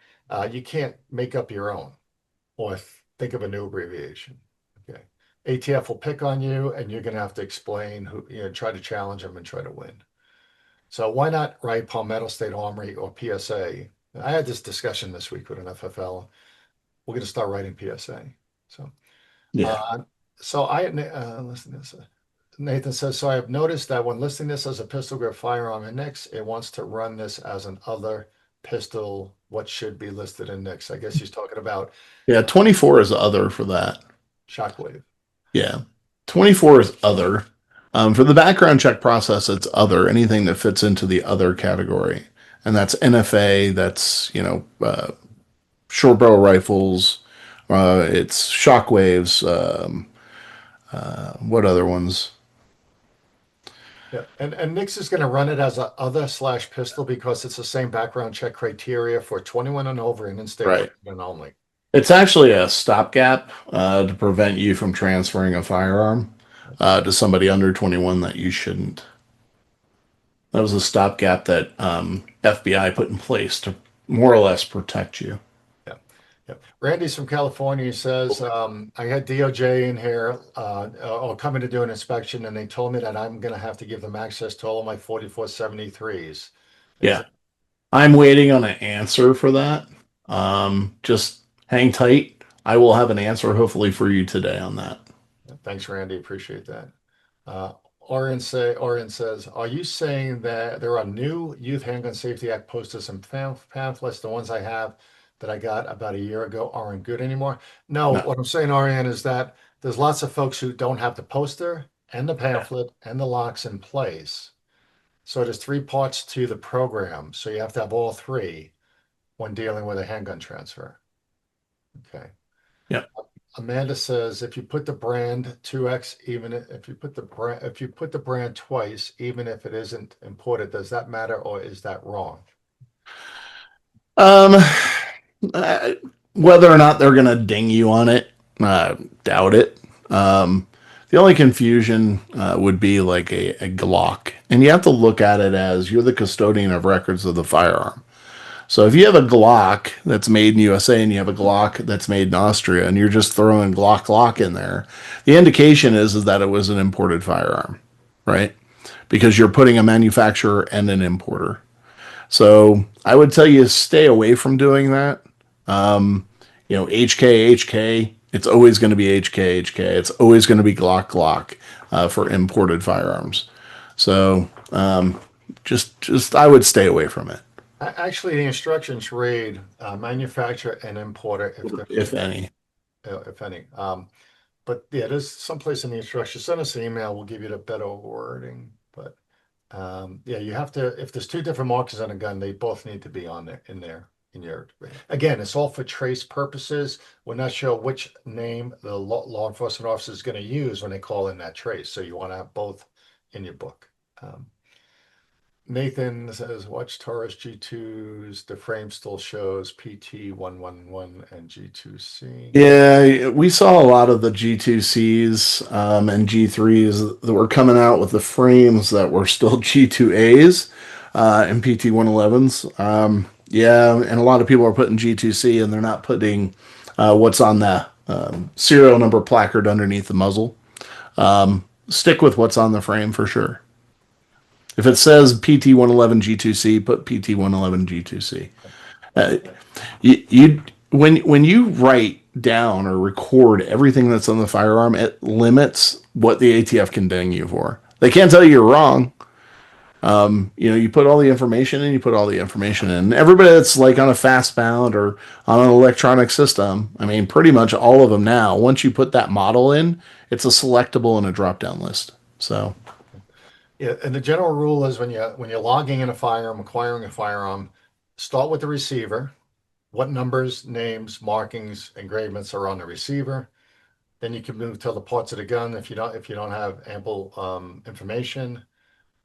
You can't make up your own or think of a new abbreviation. Okay. ATF will pick on you and you're going to have to explain who, try to challenge them and try to win. So why not write Palmetto State Armory or PSA? I had this discussion this week with an FFL. We're going to start writing PSA. So, Yeah. uh, listen to this. Nathan says, so I have noticed that when listing this as a pistol grip firearm in NICS, it wants to run this as an other pistol. What should be listed in NICS? I guess he's talking about Yeah, 24 is other for that. Shockwave. Yeah. 24 is other. For the background check process, it's other, anything that fits into the other category. And that's NFA, that's, short barrel rifles, it's shockwaves, what other ones? Yeah, and NICS is going to run it as a other slash pistol because it's the same background check criteria for 21 and over and in-state Right. and only. It's actually a stopgap to prevent you from transferring a firearm to somebody under 21 that you shouldn't. That was a stopgap that FBI put in place to more or less protect you. Yeah. Yeah. Randy's from California. He says, I had DOJ in here or coming to do an inspection, and they told me that I'm going to have to give them access to all of my 4473s. Yeah, I'm waiting on an answer for that. Just hang tight. I will have an answer hopefully for you today on that. Thanks, Randy. Appreciate that. Orion says, are you saying that there are new Youth Handgun Safety Act posters and pamphlets? The ones I have that I got about a year ago aren't good anymore. No, No. what I'm saying, Orion, is that there's lots of folks who don't have the poster and the pamphlet and the locks in place. So there's three parts to the program. So you have to have all three when dealing with a handgun transfer. Okay. Yeah. Amanda says if you put the brand 2X, even if you put the brand twice, even if it isn't imported, does that matter or is that wrong? Um, uh, Whether or not they're gonna ding you on it, doubt it. The only confusion would be like a Glock, and you have to look at it as you're the custodian of records of the firearm. So if you have a Glock that's made in USA and you have a Glock that's made in Austria and you're just throwing Glock in there, the indication is that it was an imported firearm, right? Because you're putting a manufacturer and an importer. So I would tell you stay away from doing that. HK, it's always going to be HK. It's always going to be Glock for imported firearms. So just I would stay away from it. Actually, the instructions read manufacturer and importer If any. if any. But yeah, there's someplace in the instructions. Send us an email. We'll give you the better wording. But yeah, you have to, if there's two different markers on a gun, they both need to be on there in your, again, it's all for trace purposes. We're not sure which name the law enforcement officer is going to use when they call in that trace. So you want to have both in your book. Nathan says, watch Taurus G2s. The frame still shows PT 111 and G2C. Yeah, we saw a lot of the G2Cs and G3s that were coming out with the frames that were still G2As and PT111s. Yeah, and a lot of people are putting G2C and they're not putting what's on the serial number placard underneath the muzzle. Stick with what's on the frame for sure. If it says PT111 G2C, put PT111 G2C. When you write down or record everything that's on the firearm, it limits what the ATF can ding you for. They can't tell you you're wrong, You put all the information in, you put all the information in. Everybody that's like on a fastbound or on an electronic system, I mean, pretty much all of them now, once you put that model in, it's a selectable and a drop down list. So, Yeah, and the general rule is when you're logging in a firearm, acquiring a firearm, start with the receiver. What numbers, names, markings, engravements are on the receiver. Then you can move to the parts of the gun if you don't have ample information,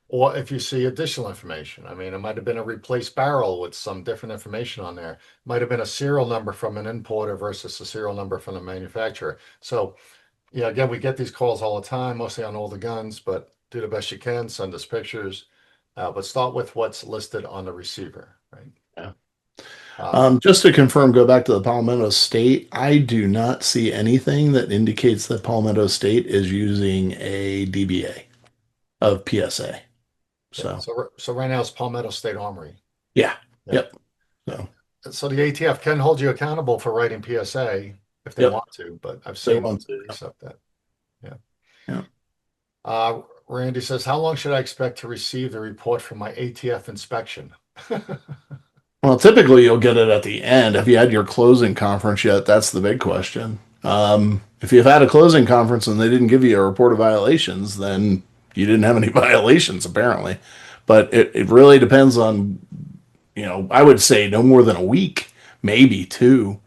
or if you see additional information. I mean, it might have been a replaced barrel with some different information on there. It might have been a serial number from an importer versus a serial number from the manufacturer. So yeah, again, we get these calls all the time, mostly on all the guns, but do the best you can, send us pictures. But start with what's listed on the receiver, right? yeah. Uh, Just to confirm, go back to the Palmetto State. I do not see anything that indicates that Palmetto State is using a DBA of PSA. yeah. So, So right now it's Palmetto State Armory. yeah. Yeah. Yep. So, So the ATF can hold you accountable for writing PSA if they yep. want to, but I've They seen want to. accept that. Yeah. Yeah. Randy says, how long should I expect to receive the report from my ATF inspection? Well, typically you'll get it at the end. Have you had your closing conference yet? That's the big question. If you've had a closing conference and they didn't give you a report of violations, then you didn't have any violations apparently. But it really depends on, I would say no more than a week, maybe two.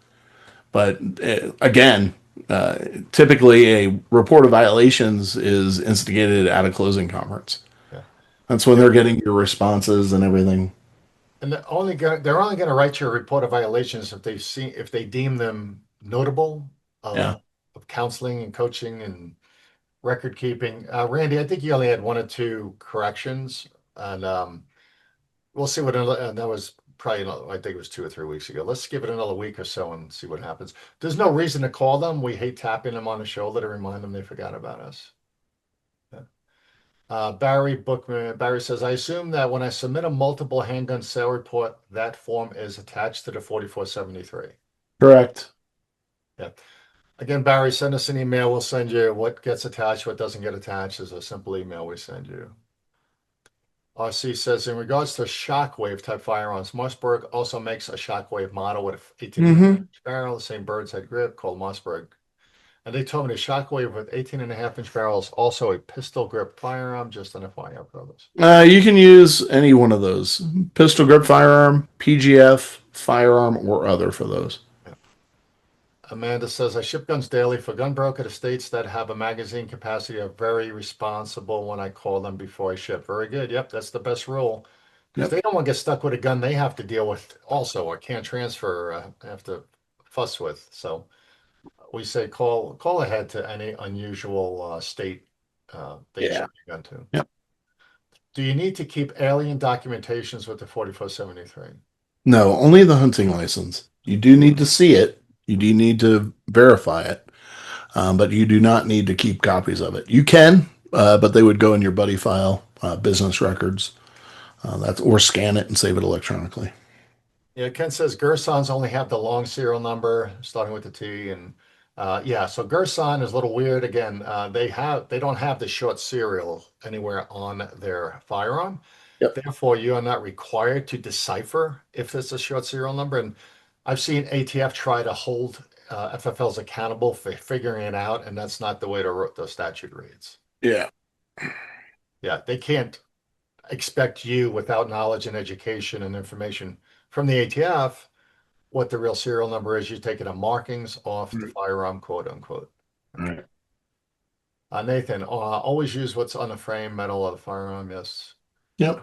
But again, typically a report of violations is instigated at a closing conference. Yeah. That's when they're getting your responses and everything. And they're only going to write you a report of violations if they deem them notable Yeah. of counseling and coaching and record keeping. Randy, I think you only had one or two corrections, and we'll see and that was probably I think it was 2 or 3 weeks ago. Let's give it another week or so and see what happens. There's no reason to call them. We hate tapping them on the shoulder to remind them they forgot about us. Yeah. Barry Bookman. Barry says, I assume that when I submit a multiple handgun sale report, that form is attached to the 4473. Correct. Yeah. Again, Barry, send us an email. We'll send you what gets attached, what doesn't get attached is a simple email we send you. RC says, in regards to shockwave type firearms, Mossberg also makes a shockwave model with 18-inch barrel, the same bird's head grip called Mossberg. And they told me the shockwave with 18.5-inch barrel is also a pistol grip firearm, just an FYI for others. You can use any one of those: pistol grip firearm, PGF, firearm, or other for those. Yeah. Amanda says, I ship guns daily for gun broker. The states that have a magazine capacity are very responsible when I call them before I ship. Very good. Yep, that's the best rule. Because they don't want to get stuck with a gun they have to deal with also or can't transfer, have to fuss with. So we say call ahead to any unusual state they Yeah. ship your gun to. Yep. Do you need to keep alien documentations with the 4473? No, only the hunting license. You do need to see it. You do need to verify it, but you do not need to keep copies of it. You can, but they would go in your buddy file, business records. Or scan it and save it electronically. Yeah, Ken says Gersons only have the long serial number starting with the T, and yeah, so Gerson is a little weird. Again, they don't have the short serial anywhere on their firearm. Yep. Therefore, you are not required to decipher if it's a short serial number. And I've seen ATF try to hold FFLs accountable for figuring it out, and that's not the way the statute reads. Yeah. Yeah, they can't expect you without knowledge and education and information from the ATF what the real serial number is. You're taking the markings off the firearm, quote unquote. All right. Nathan, always use what's on the frame metal of the firearm. Yes. Yep.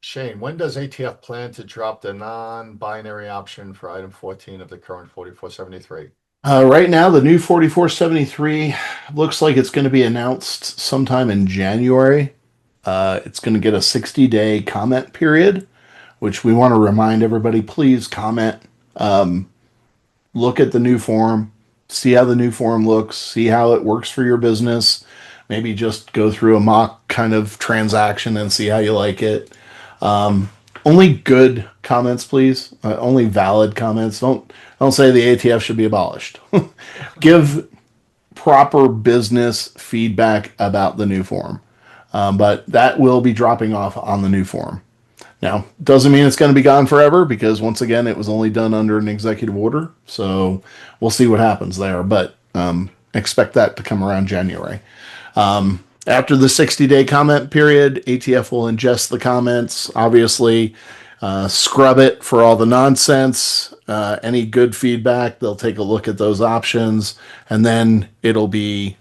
Shane, when does ATF plan to drop the non-binary option for item 14 of the current 4473? Right now, the new 4473 looks like it's going to be announced sometime in January. It's going to get a 60-day comment period, which we want to remind everybody, please comment. Look at the new form, see how the new form looks, see how it works for your business. Maybe just go through a mock kind of transaction and see how you like it. Only good comments, please. Only valid comments. Don't say the ATF should be abolished. Give proper business feedback about the new form. But that will be dropping off on the new form. Now, doesn't mean it's going to be gone forever because once again, it was only done under an executive order. So we'll see what happens there. But expect that to come around January. After the 60-day comment period, ATF will ingest the comments, obviously, scrub it for all the nonsense. Any good feedback, they'll take a look at those options, and then it'll be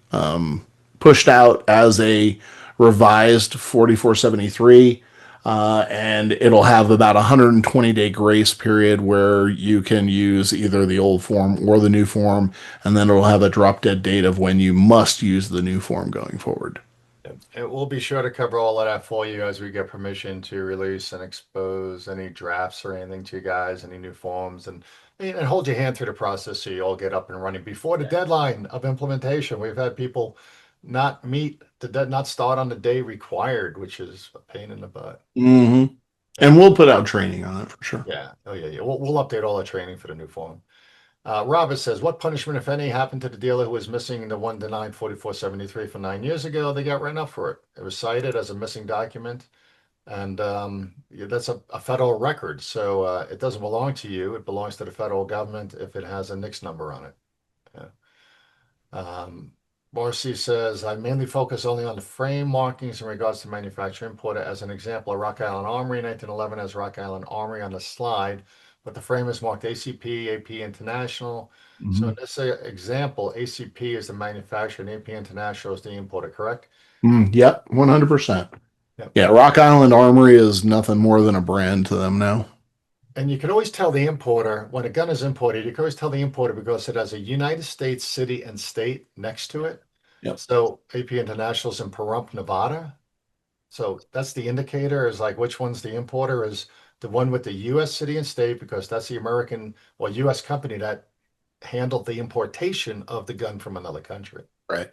pushed out as a revised 4473. And it'll have about a 120-day grace period where you can use either the old form or the new form, and then it'll have a drop dead date of when you must use the new form going forward. And we'll be sure to cover all of that for you as we get permission to release and expose any drafts or anything to you guys, any new forms, and hold your hand through the process so you all get up and running before the deadline of implementation. We've had people not not start on the day required, which is a pain in the butt. Mm-hmm. And we'll put out training on it for sure. Yeah. Oh, yeah. We'll update all the training for the new form. Robert says, what punishment, if any, happened to the dealer who was missing the 1-9-4473 from 9 years ago? They got written up for it. It was cited as a missing document. And yeah, that's a federal record. So it doesn't belong to you. It belongs to the federal government if it has a NICS number on it. Yeah. Marcy says, I mainly focus only on the frame markings in regards to manufacturer importer. As an example, a Rock Island Armory 1911 has Rock Island Armory on the slide, but the frame is marked ACP, AP International. Mm-hmm. So in this example, ACP is the manufacturer and AP International is the importer, correct? Yep, 100%. Yep. Yeah, Rock Island Armory is nothing more than a brand to them now. And you can always tell the importer, when a gun is imported, you can always tell the importer because it has a United States city and state next to it. Yep. So AP International's in Pahrump, Nevada. So that's the indicator is like which one's the importer is the one with the US city and state because that's the American or US company that handled the importation of the gun from another country. Right.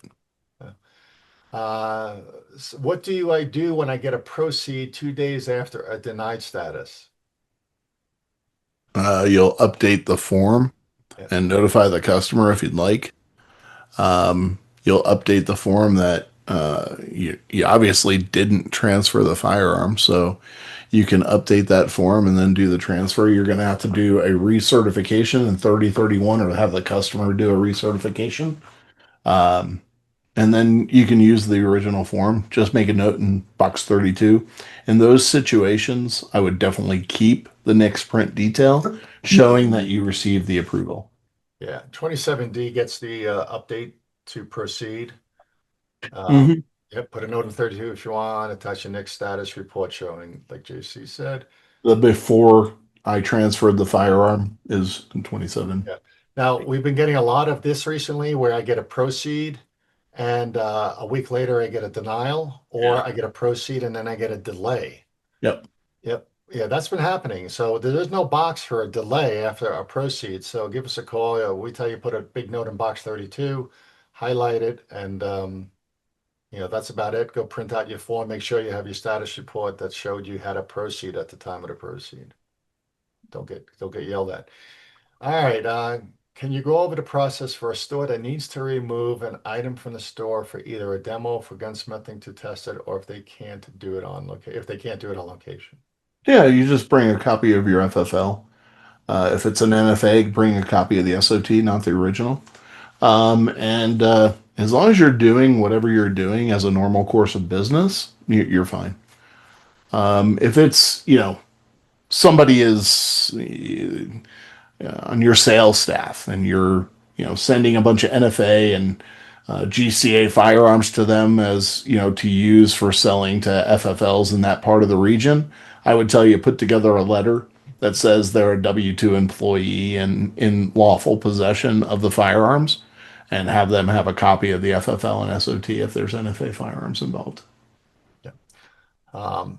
So what do I do when I get a proceed 2 days after a denied status? You'll update the form and notify the customer if you'd like. You'll update the form that you obviously didn't transfer the firearm, so you can update that form and then do the transfer. You're going to have to do a recertification in 3031 or have the customer do a recertification. And then you can use the original form. Just make a note in box 32. In those situations, I would definitely keep the next print detail showing that you received the approval. Yeah, 27D gets the update to proceed. Yep, put a note in 32 if you want. Attach your next status report showing, like JC said. The before I transferred the firearm is in 27. Yeah. Now, we've been getting a lot of this recently where I get a proceed and a week later I get a denial or I get a proceed and then I get a delay. Yep. Yep. Yeah, that's been happening. So there's no box for a delay after a proceed. So give us a call. We tell you put a big note in box 32, highlight it, and that's about it. Go print out your form. Make sure you have your status report that showed you had a proceed at the time of the proceed. Don't get yelled at. All right. Can you go over the process for a store that needs to remove an item from the store for either a demo for gunsmithing to test it, or if they can't do it on location? Yeah, you just bring a copy of your FFL. If it's an NFA, bring a copy of the SOT, not the original. And as long as you're doing whatever you're doing as a normal course of business, you're fine. If it's, somebody is on your sales staff and you're, sending a bunch of NFA and GCA firearms to them as, to use for selling to FFLs in that part of the region, I would tell you put together a letter that says they're a W-2 employee and in lawful possession of the firearms and have them have a copy of the FFL and SOT if there's NFA firearms involved. Yeah.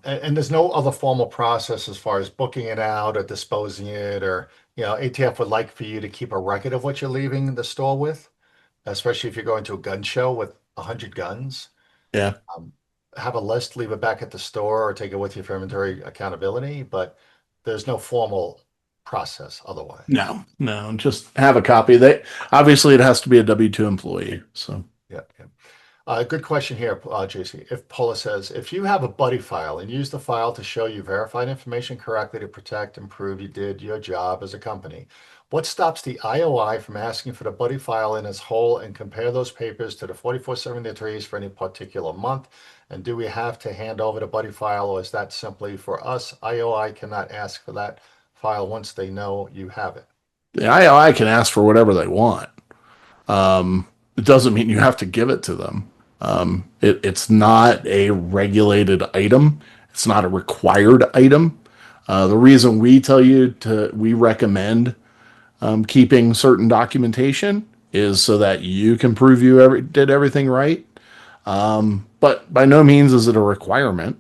And there's no other formal process as far as booking it out or disposing it or, ATF would like for you to keep a record of what you're leaving the store with, especially if you're going to a gun show with 100 guns. Yeah. Have a list, leave it back at the store or take it with you for inventory accountability, but there's no formal process otherwise. No, just have a copy. Obviously it has to be a W-2 employee. So yeah. Good question here, JC. If Paula says, if you have a buddy file and use the file to show you verified information correctly to protect and prove you did your job as a company, what stops the IOI from asking for the buddy file in its whole and compare those papers to the 4473s for any particular month? And do we have to hand over the buddy file, or is that simply for us? IOI cannot ask for that file once they know you have it. The IOI can ask for whatever they want. It doesn't mean you have to give it to them. It's not a regulated item. It's not a required item. The reason we recommend keeping certain documentation is so that you can prove did everything right. But by no means is it a requirement.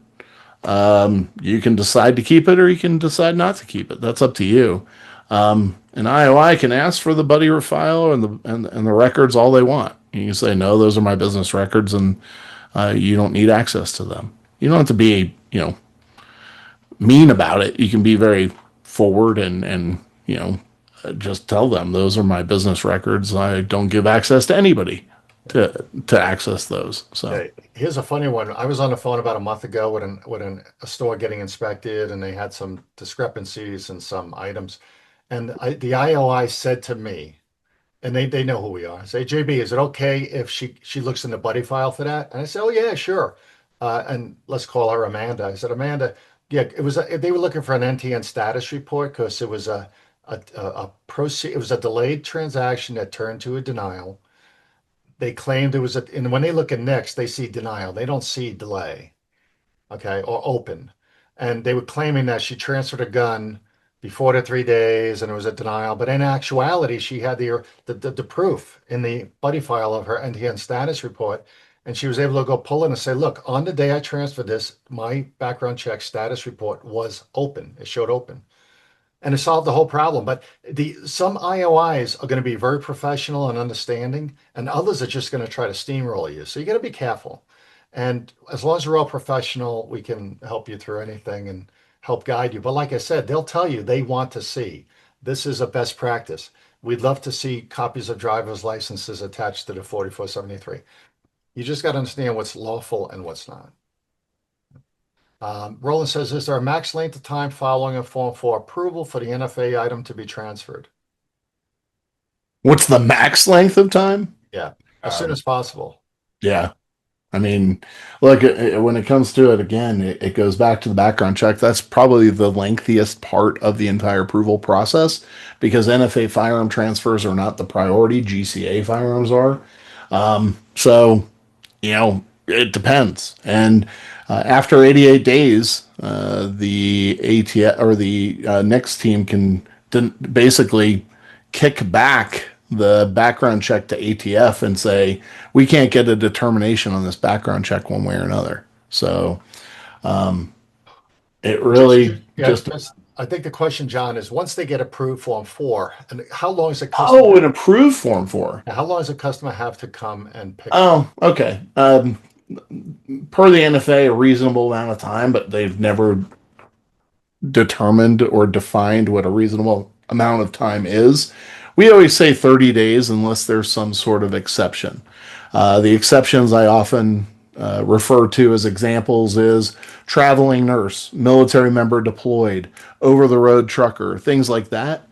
You can decide to keep it or you can decide not to keep it. That's up to you. An IOI can ask for the buddy file and the records all they want. You can say, no, those are my business records, and you don't need access to them. You don't have to be, mean about it. You can be very forward and just tell them those are my business records. I don't give access to anybody to access those. So Okay, here's a funny one. I was on the phone about a month ago with a store getting inspected, and they had some discrepancies in some items. And the IOI said to me, and they know who we are. Say, JB, is it okay if she looks in the buddy file for that? And I said, oh yeah, sure. And let's call her Amanda. I said, Amanda, yeah, they were looking for an NTN status report because it was it was a delayed transaction that turned to a denial. They claimed it was and when they look at next, they see denial. They don't see delay, okay, or open. And they were claiming that she transferred a gun before the 3 days and it was a denial. But in actuality, she had the proof in the buddy file of her NTN status report. And she was able to go pull in and say, look, on the day I transferred this, my background check status report was open. It showed open. And it solved the whole problem. But some IOIs are going to be very professional and understanding, and others are just going to try to steamroll you. So you got to be careful. And as long as we're all professional, we can help you through anything and help guide you. But like I said, they'll tell you they want to see. This is a best practice. We'd love to see copies of driver's licenses attached to the 4473. You just got to understand what's lawful and what's not. Roland says, is there a max length of time following a Form 4 approval for the NFA item to be transferred? what's the max length of time? Yeah, as soon as possible. Yeah. I mean, look, when it comes to it again, it goes back to the background check. That's probably the lengthiest part of the entire approval process because NFA firearm transfers are not the priority. GCA firearms are. So, it depends. And after 88 days, the ATF or the next team can basically kick back the background check to ATF and say, we can't get a determination on this background check one way or another. So it really just. I think the question, John, is once they get approved Form 4, and how long is a Oh, customer, an approved Form 4. how long does a customer have to come and pick it? Oh, okay. Per the NFA, a reasonable amount of time, but they've never determined or defined what a reasonable amount of time is. We always say 30 days unless there's some sort of exception. The exceptions I often refer to as examples is traveling nurse, military member deployed, over the road trucker, things like that.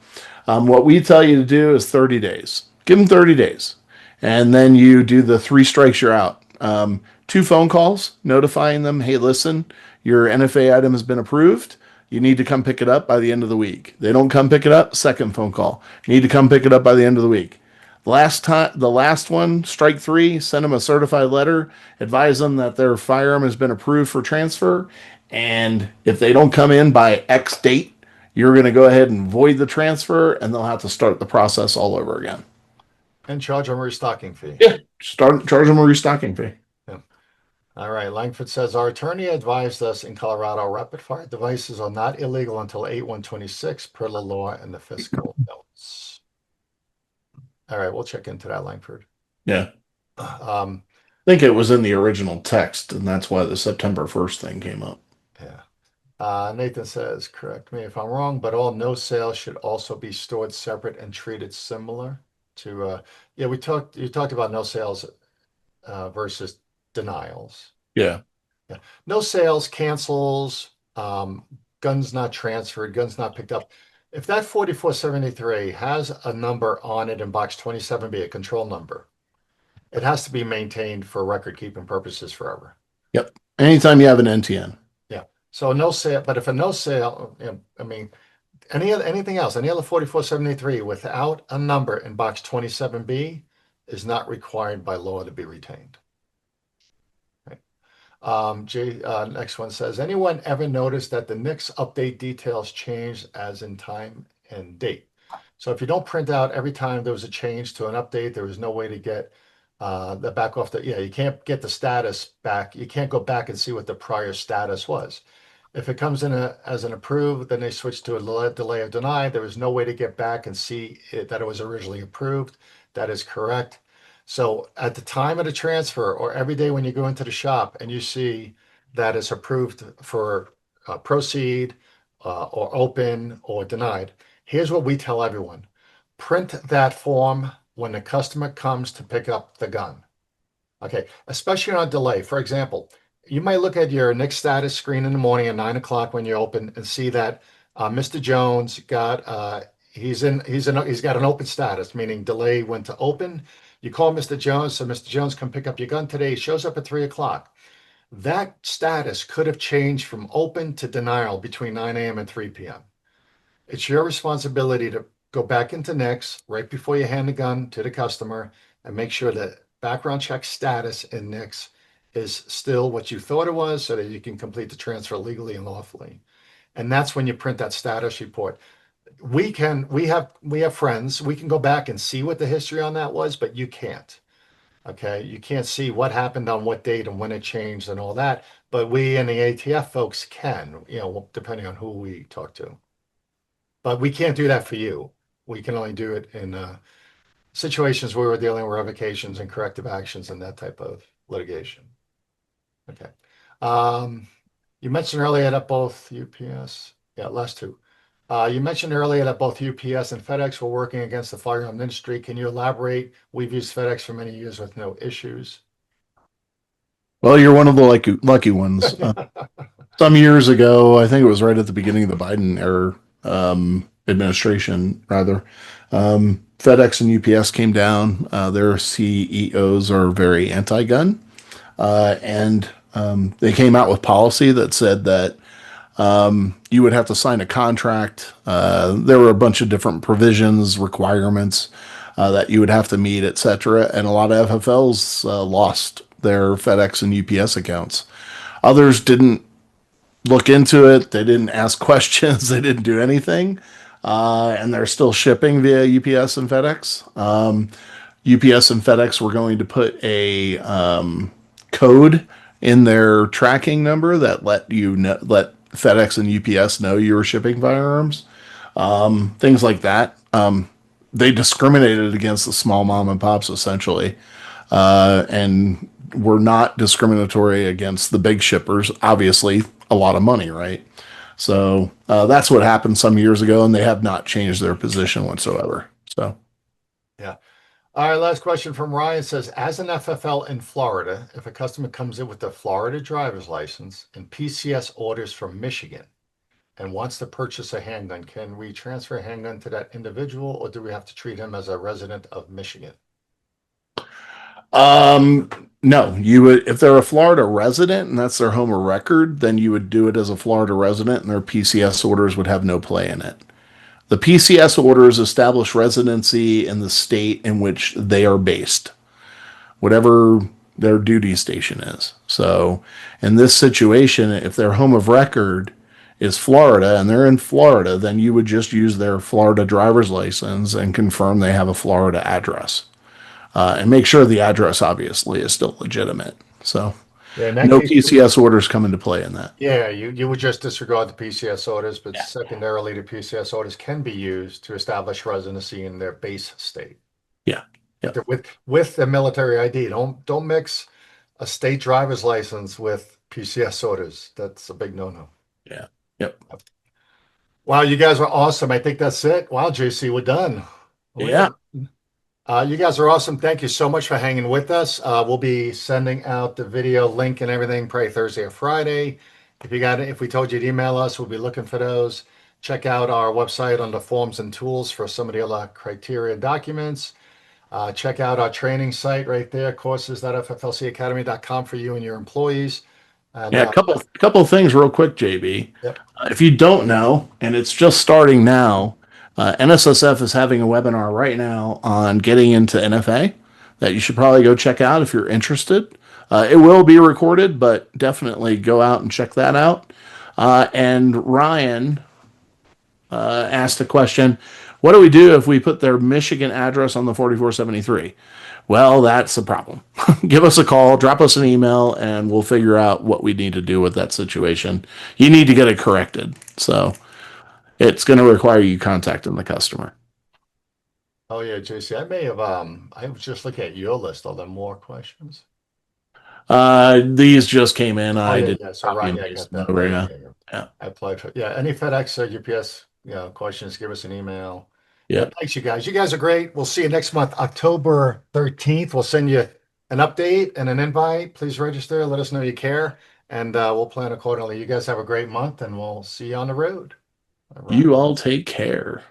What we tell you to do is 30 days. Give them 30 days. And then you do the 3 strikes, you're out. 2 phone calls notifying them, hey, listen, your NFA item has been approved. You need to come pick it up by the end of the week. They don't come pick it up, second phone call. You need to come pick it up by the end of the week. The last one, strike 3, send them a certified letter, advise them that their firearm has been approved for transfer. And if they don't come in by X date, you're going to go ahead and void the transfer and they'll have to start the process all over again. And charge them a restocking fee. Yeah, charge them a restocking fee. Yeah. All right. Langford says, our attorney advised us in Colorado, rapid fire devices are not illegal until 8/1/26 per the law and the fiscal notes. All right. We'll check into that, Langford. Yeah. I think it was in the original text, and that's why the September 1st thing came up. Yeah. Nathan says, correct me if I'm wrong, but all no sales should also be stored separate and treated similar to, yeah, you talked about no sales versus denials. Yeah. Yeah. No sales, cancels, guns not transferred, guns not picked up. If that 4473 has a number on it in box 27B, a control number, it has to be maintained for record keeping purposes forever. Yep. Anytime you have an NTN. Yeah. So no sale, but if a no sale, I mean, anything else, any other 4473 without a number in box 27B is not required by law to be retained. Right. Next one says, anyone ever noticed that the NICS update details change as in time and date? So if you don't print out every time there was a change to an update, there was no way to get the back off the, you can't get the status back. You can't go back and see what the prior status was. If it comes in as an approved, then they switch to a delay or deny. There is no way to get back and see that it was originally approved. That is correct. So at the time of the transfer or every day when you go into the shop and you see that it's approved for proceed or open or denied, here's what we tell everyone. Print that form when the customer comes to pick up the gun. Okay, especially on delay. For example, you might look at your NICS status screen in the morning at 9 o'clock when you open and see that Mr. Jones got he's got an open status, meaning delay went to open. You call Mr. Jones, so Mr. Jones come pick up your gun today. He shows up at 3 o'clock. That status could have changed from open to denial between 9 a.m. and 3 p.m. It's your responsibility to go back into NICS right before you hand the gun to the customer and make sure that background check status in NICS is still what you thought it was so that you can complete the transfer legally and lawfully. And that's when you print that status report. We have friends, we can go back and see what the history on that was, but you can't. Okay. You can't see what happened on what date and when it changed and all that. But we and the ATF folks can, depending on who we talk to. But we can't do that for you. We can only do it in situations where we're dealing with revocations and corrective actions and that type of litigation. Okay. You mentioned earlier that both UPS, last two. You mentioned earlier that both UPS and FedEx were working against the firearm industry. Can you elaborate? We've used FedEx for many years with no issues. Well, you're one of the lucky ones. Some years ago, I think it was right at the beginning of the Biden era administration, rather. FedEx and UPS came down. Their CEOs are very anti-gun, and they came out with policy that said that you would have to sign a contract. There were a bunch of different provisions, requirements that you would have to meet, etc. And a lot of FFLs lost their FedEx and UPS accounts. Others didn't look into it. They didn't ask questions. They didn't do anything. And they're still shipping via UPS and FedEx. UPS and FedEx were going to put a code in their tracking number that let FedEx and UPS know you were shipping firearms. Things like that. They discriminated against the small mom and pops essentially, and were not discriminatory against the big shippers. Obviously, a lot of money, right? So that's what happened some years ago, and they have not changed their position whatsoever. So, yeah. All right, last question from Ryan says, as an FFL in Florida, if a customer comes in with a Florida driver's license and PCS orders from Michigan and wants to purchase a handgun, can we transfer a handgun to that individual, or do we have to treat him as a resident of Michigan? no, you would, if they're a Florida resident and that's their home of record, then you would do it as a Florida resident and their PCS orders would have no play in it. The PCS orders establish residency in the state in which they are based, whatever their duty station is. So in this situation, if their home of record is Florida and they're in Florida, then you would just use their Florida driver's license and confirm they have a Florida address. And make sure the address obviously is still legitimate. So Yeah, in that no case, PCS orders come into play in that. yeah, you would just disregard the PCS orders, but secondarily, the PCS orders can be used to establish residency in their base state. Yeah. Yeah. With the military ID. Don't mix a state driver's license with PCS orders. That's a big no-no. Yeah. Yep. Wow, you guys are awesome. I think that's it. Wow, JC, we're done. Yeah. You guys are awesome. Thank you so much for hanging with us. We'll be sending out the video link and everything probably Thursday or Friday. If we told you to email us, we'll be looking for those. Check out our website under forms and tools for some of the other criteria documents. Check out our training site right there, courses.fflcacademy.com for you and your employees. And Yeah, a couple of things real quick, JB. yep. If you don't know, and it's just starting now, NSSF is having a webinar right now on getting into NFA that you should probably go check out if you're interested. It will be recorded, but definitely go out and check that out. And Ryan asked a question. What do we do if we put their Michigan address on the 4473? Well, that's a problem. Give us a call, drop us an email, and we'll figure out what we need to do with that situation. You need to get it corrected. So it's going to require you contacting the customer. Oh yeah, JC, I was just looking at your list. Are there more questions? These just came in. Oh I yeah, did yeah. So copy right, and yeah, I paste got them that. over. Right. Yeah. Yeah, yeah. Yeah. I applied for any FedEx or UPS, questions. Give us an email. Yeah, Yeah. thanks, you guys. You guys are great. We'll see you next month, October 13th. We'll send you an update and an invite. Please register. Let us know you care, and we'll plan accordingly. You guys have a great month, and we'll see you on the road. All right. You all take care.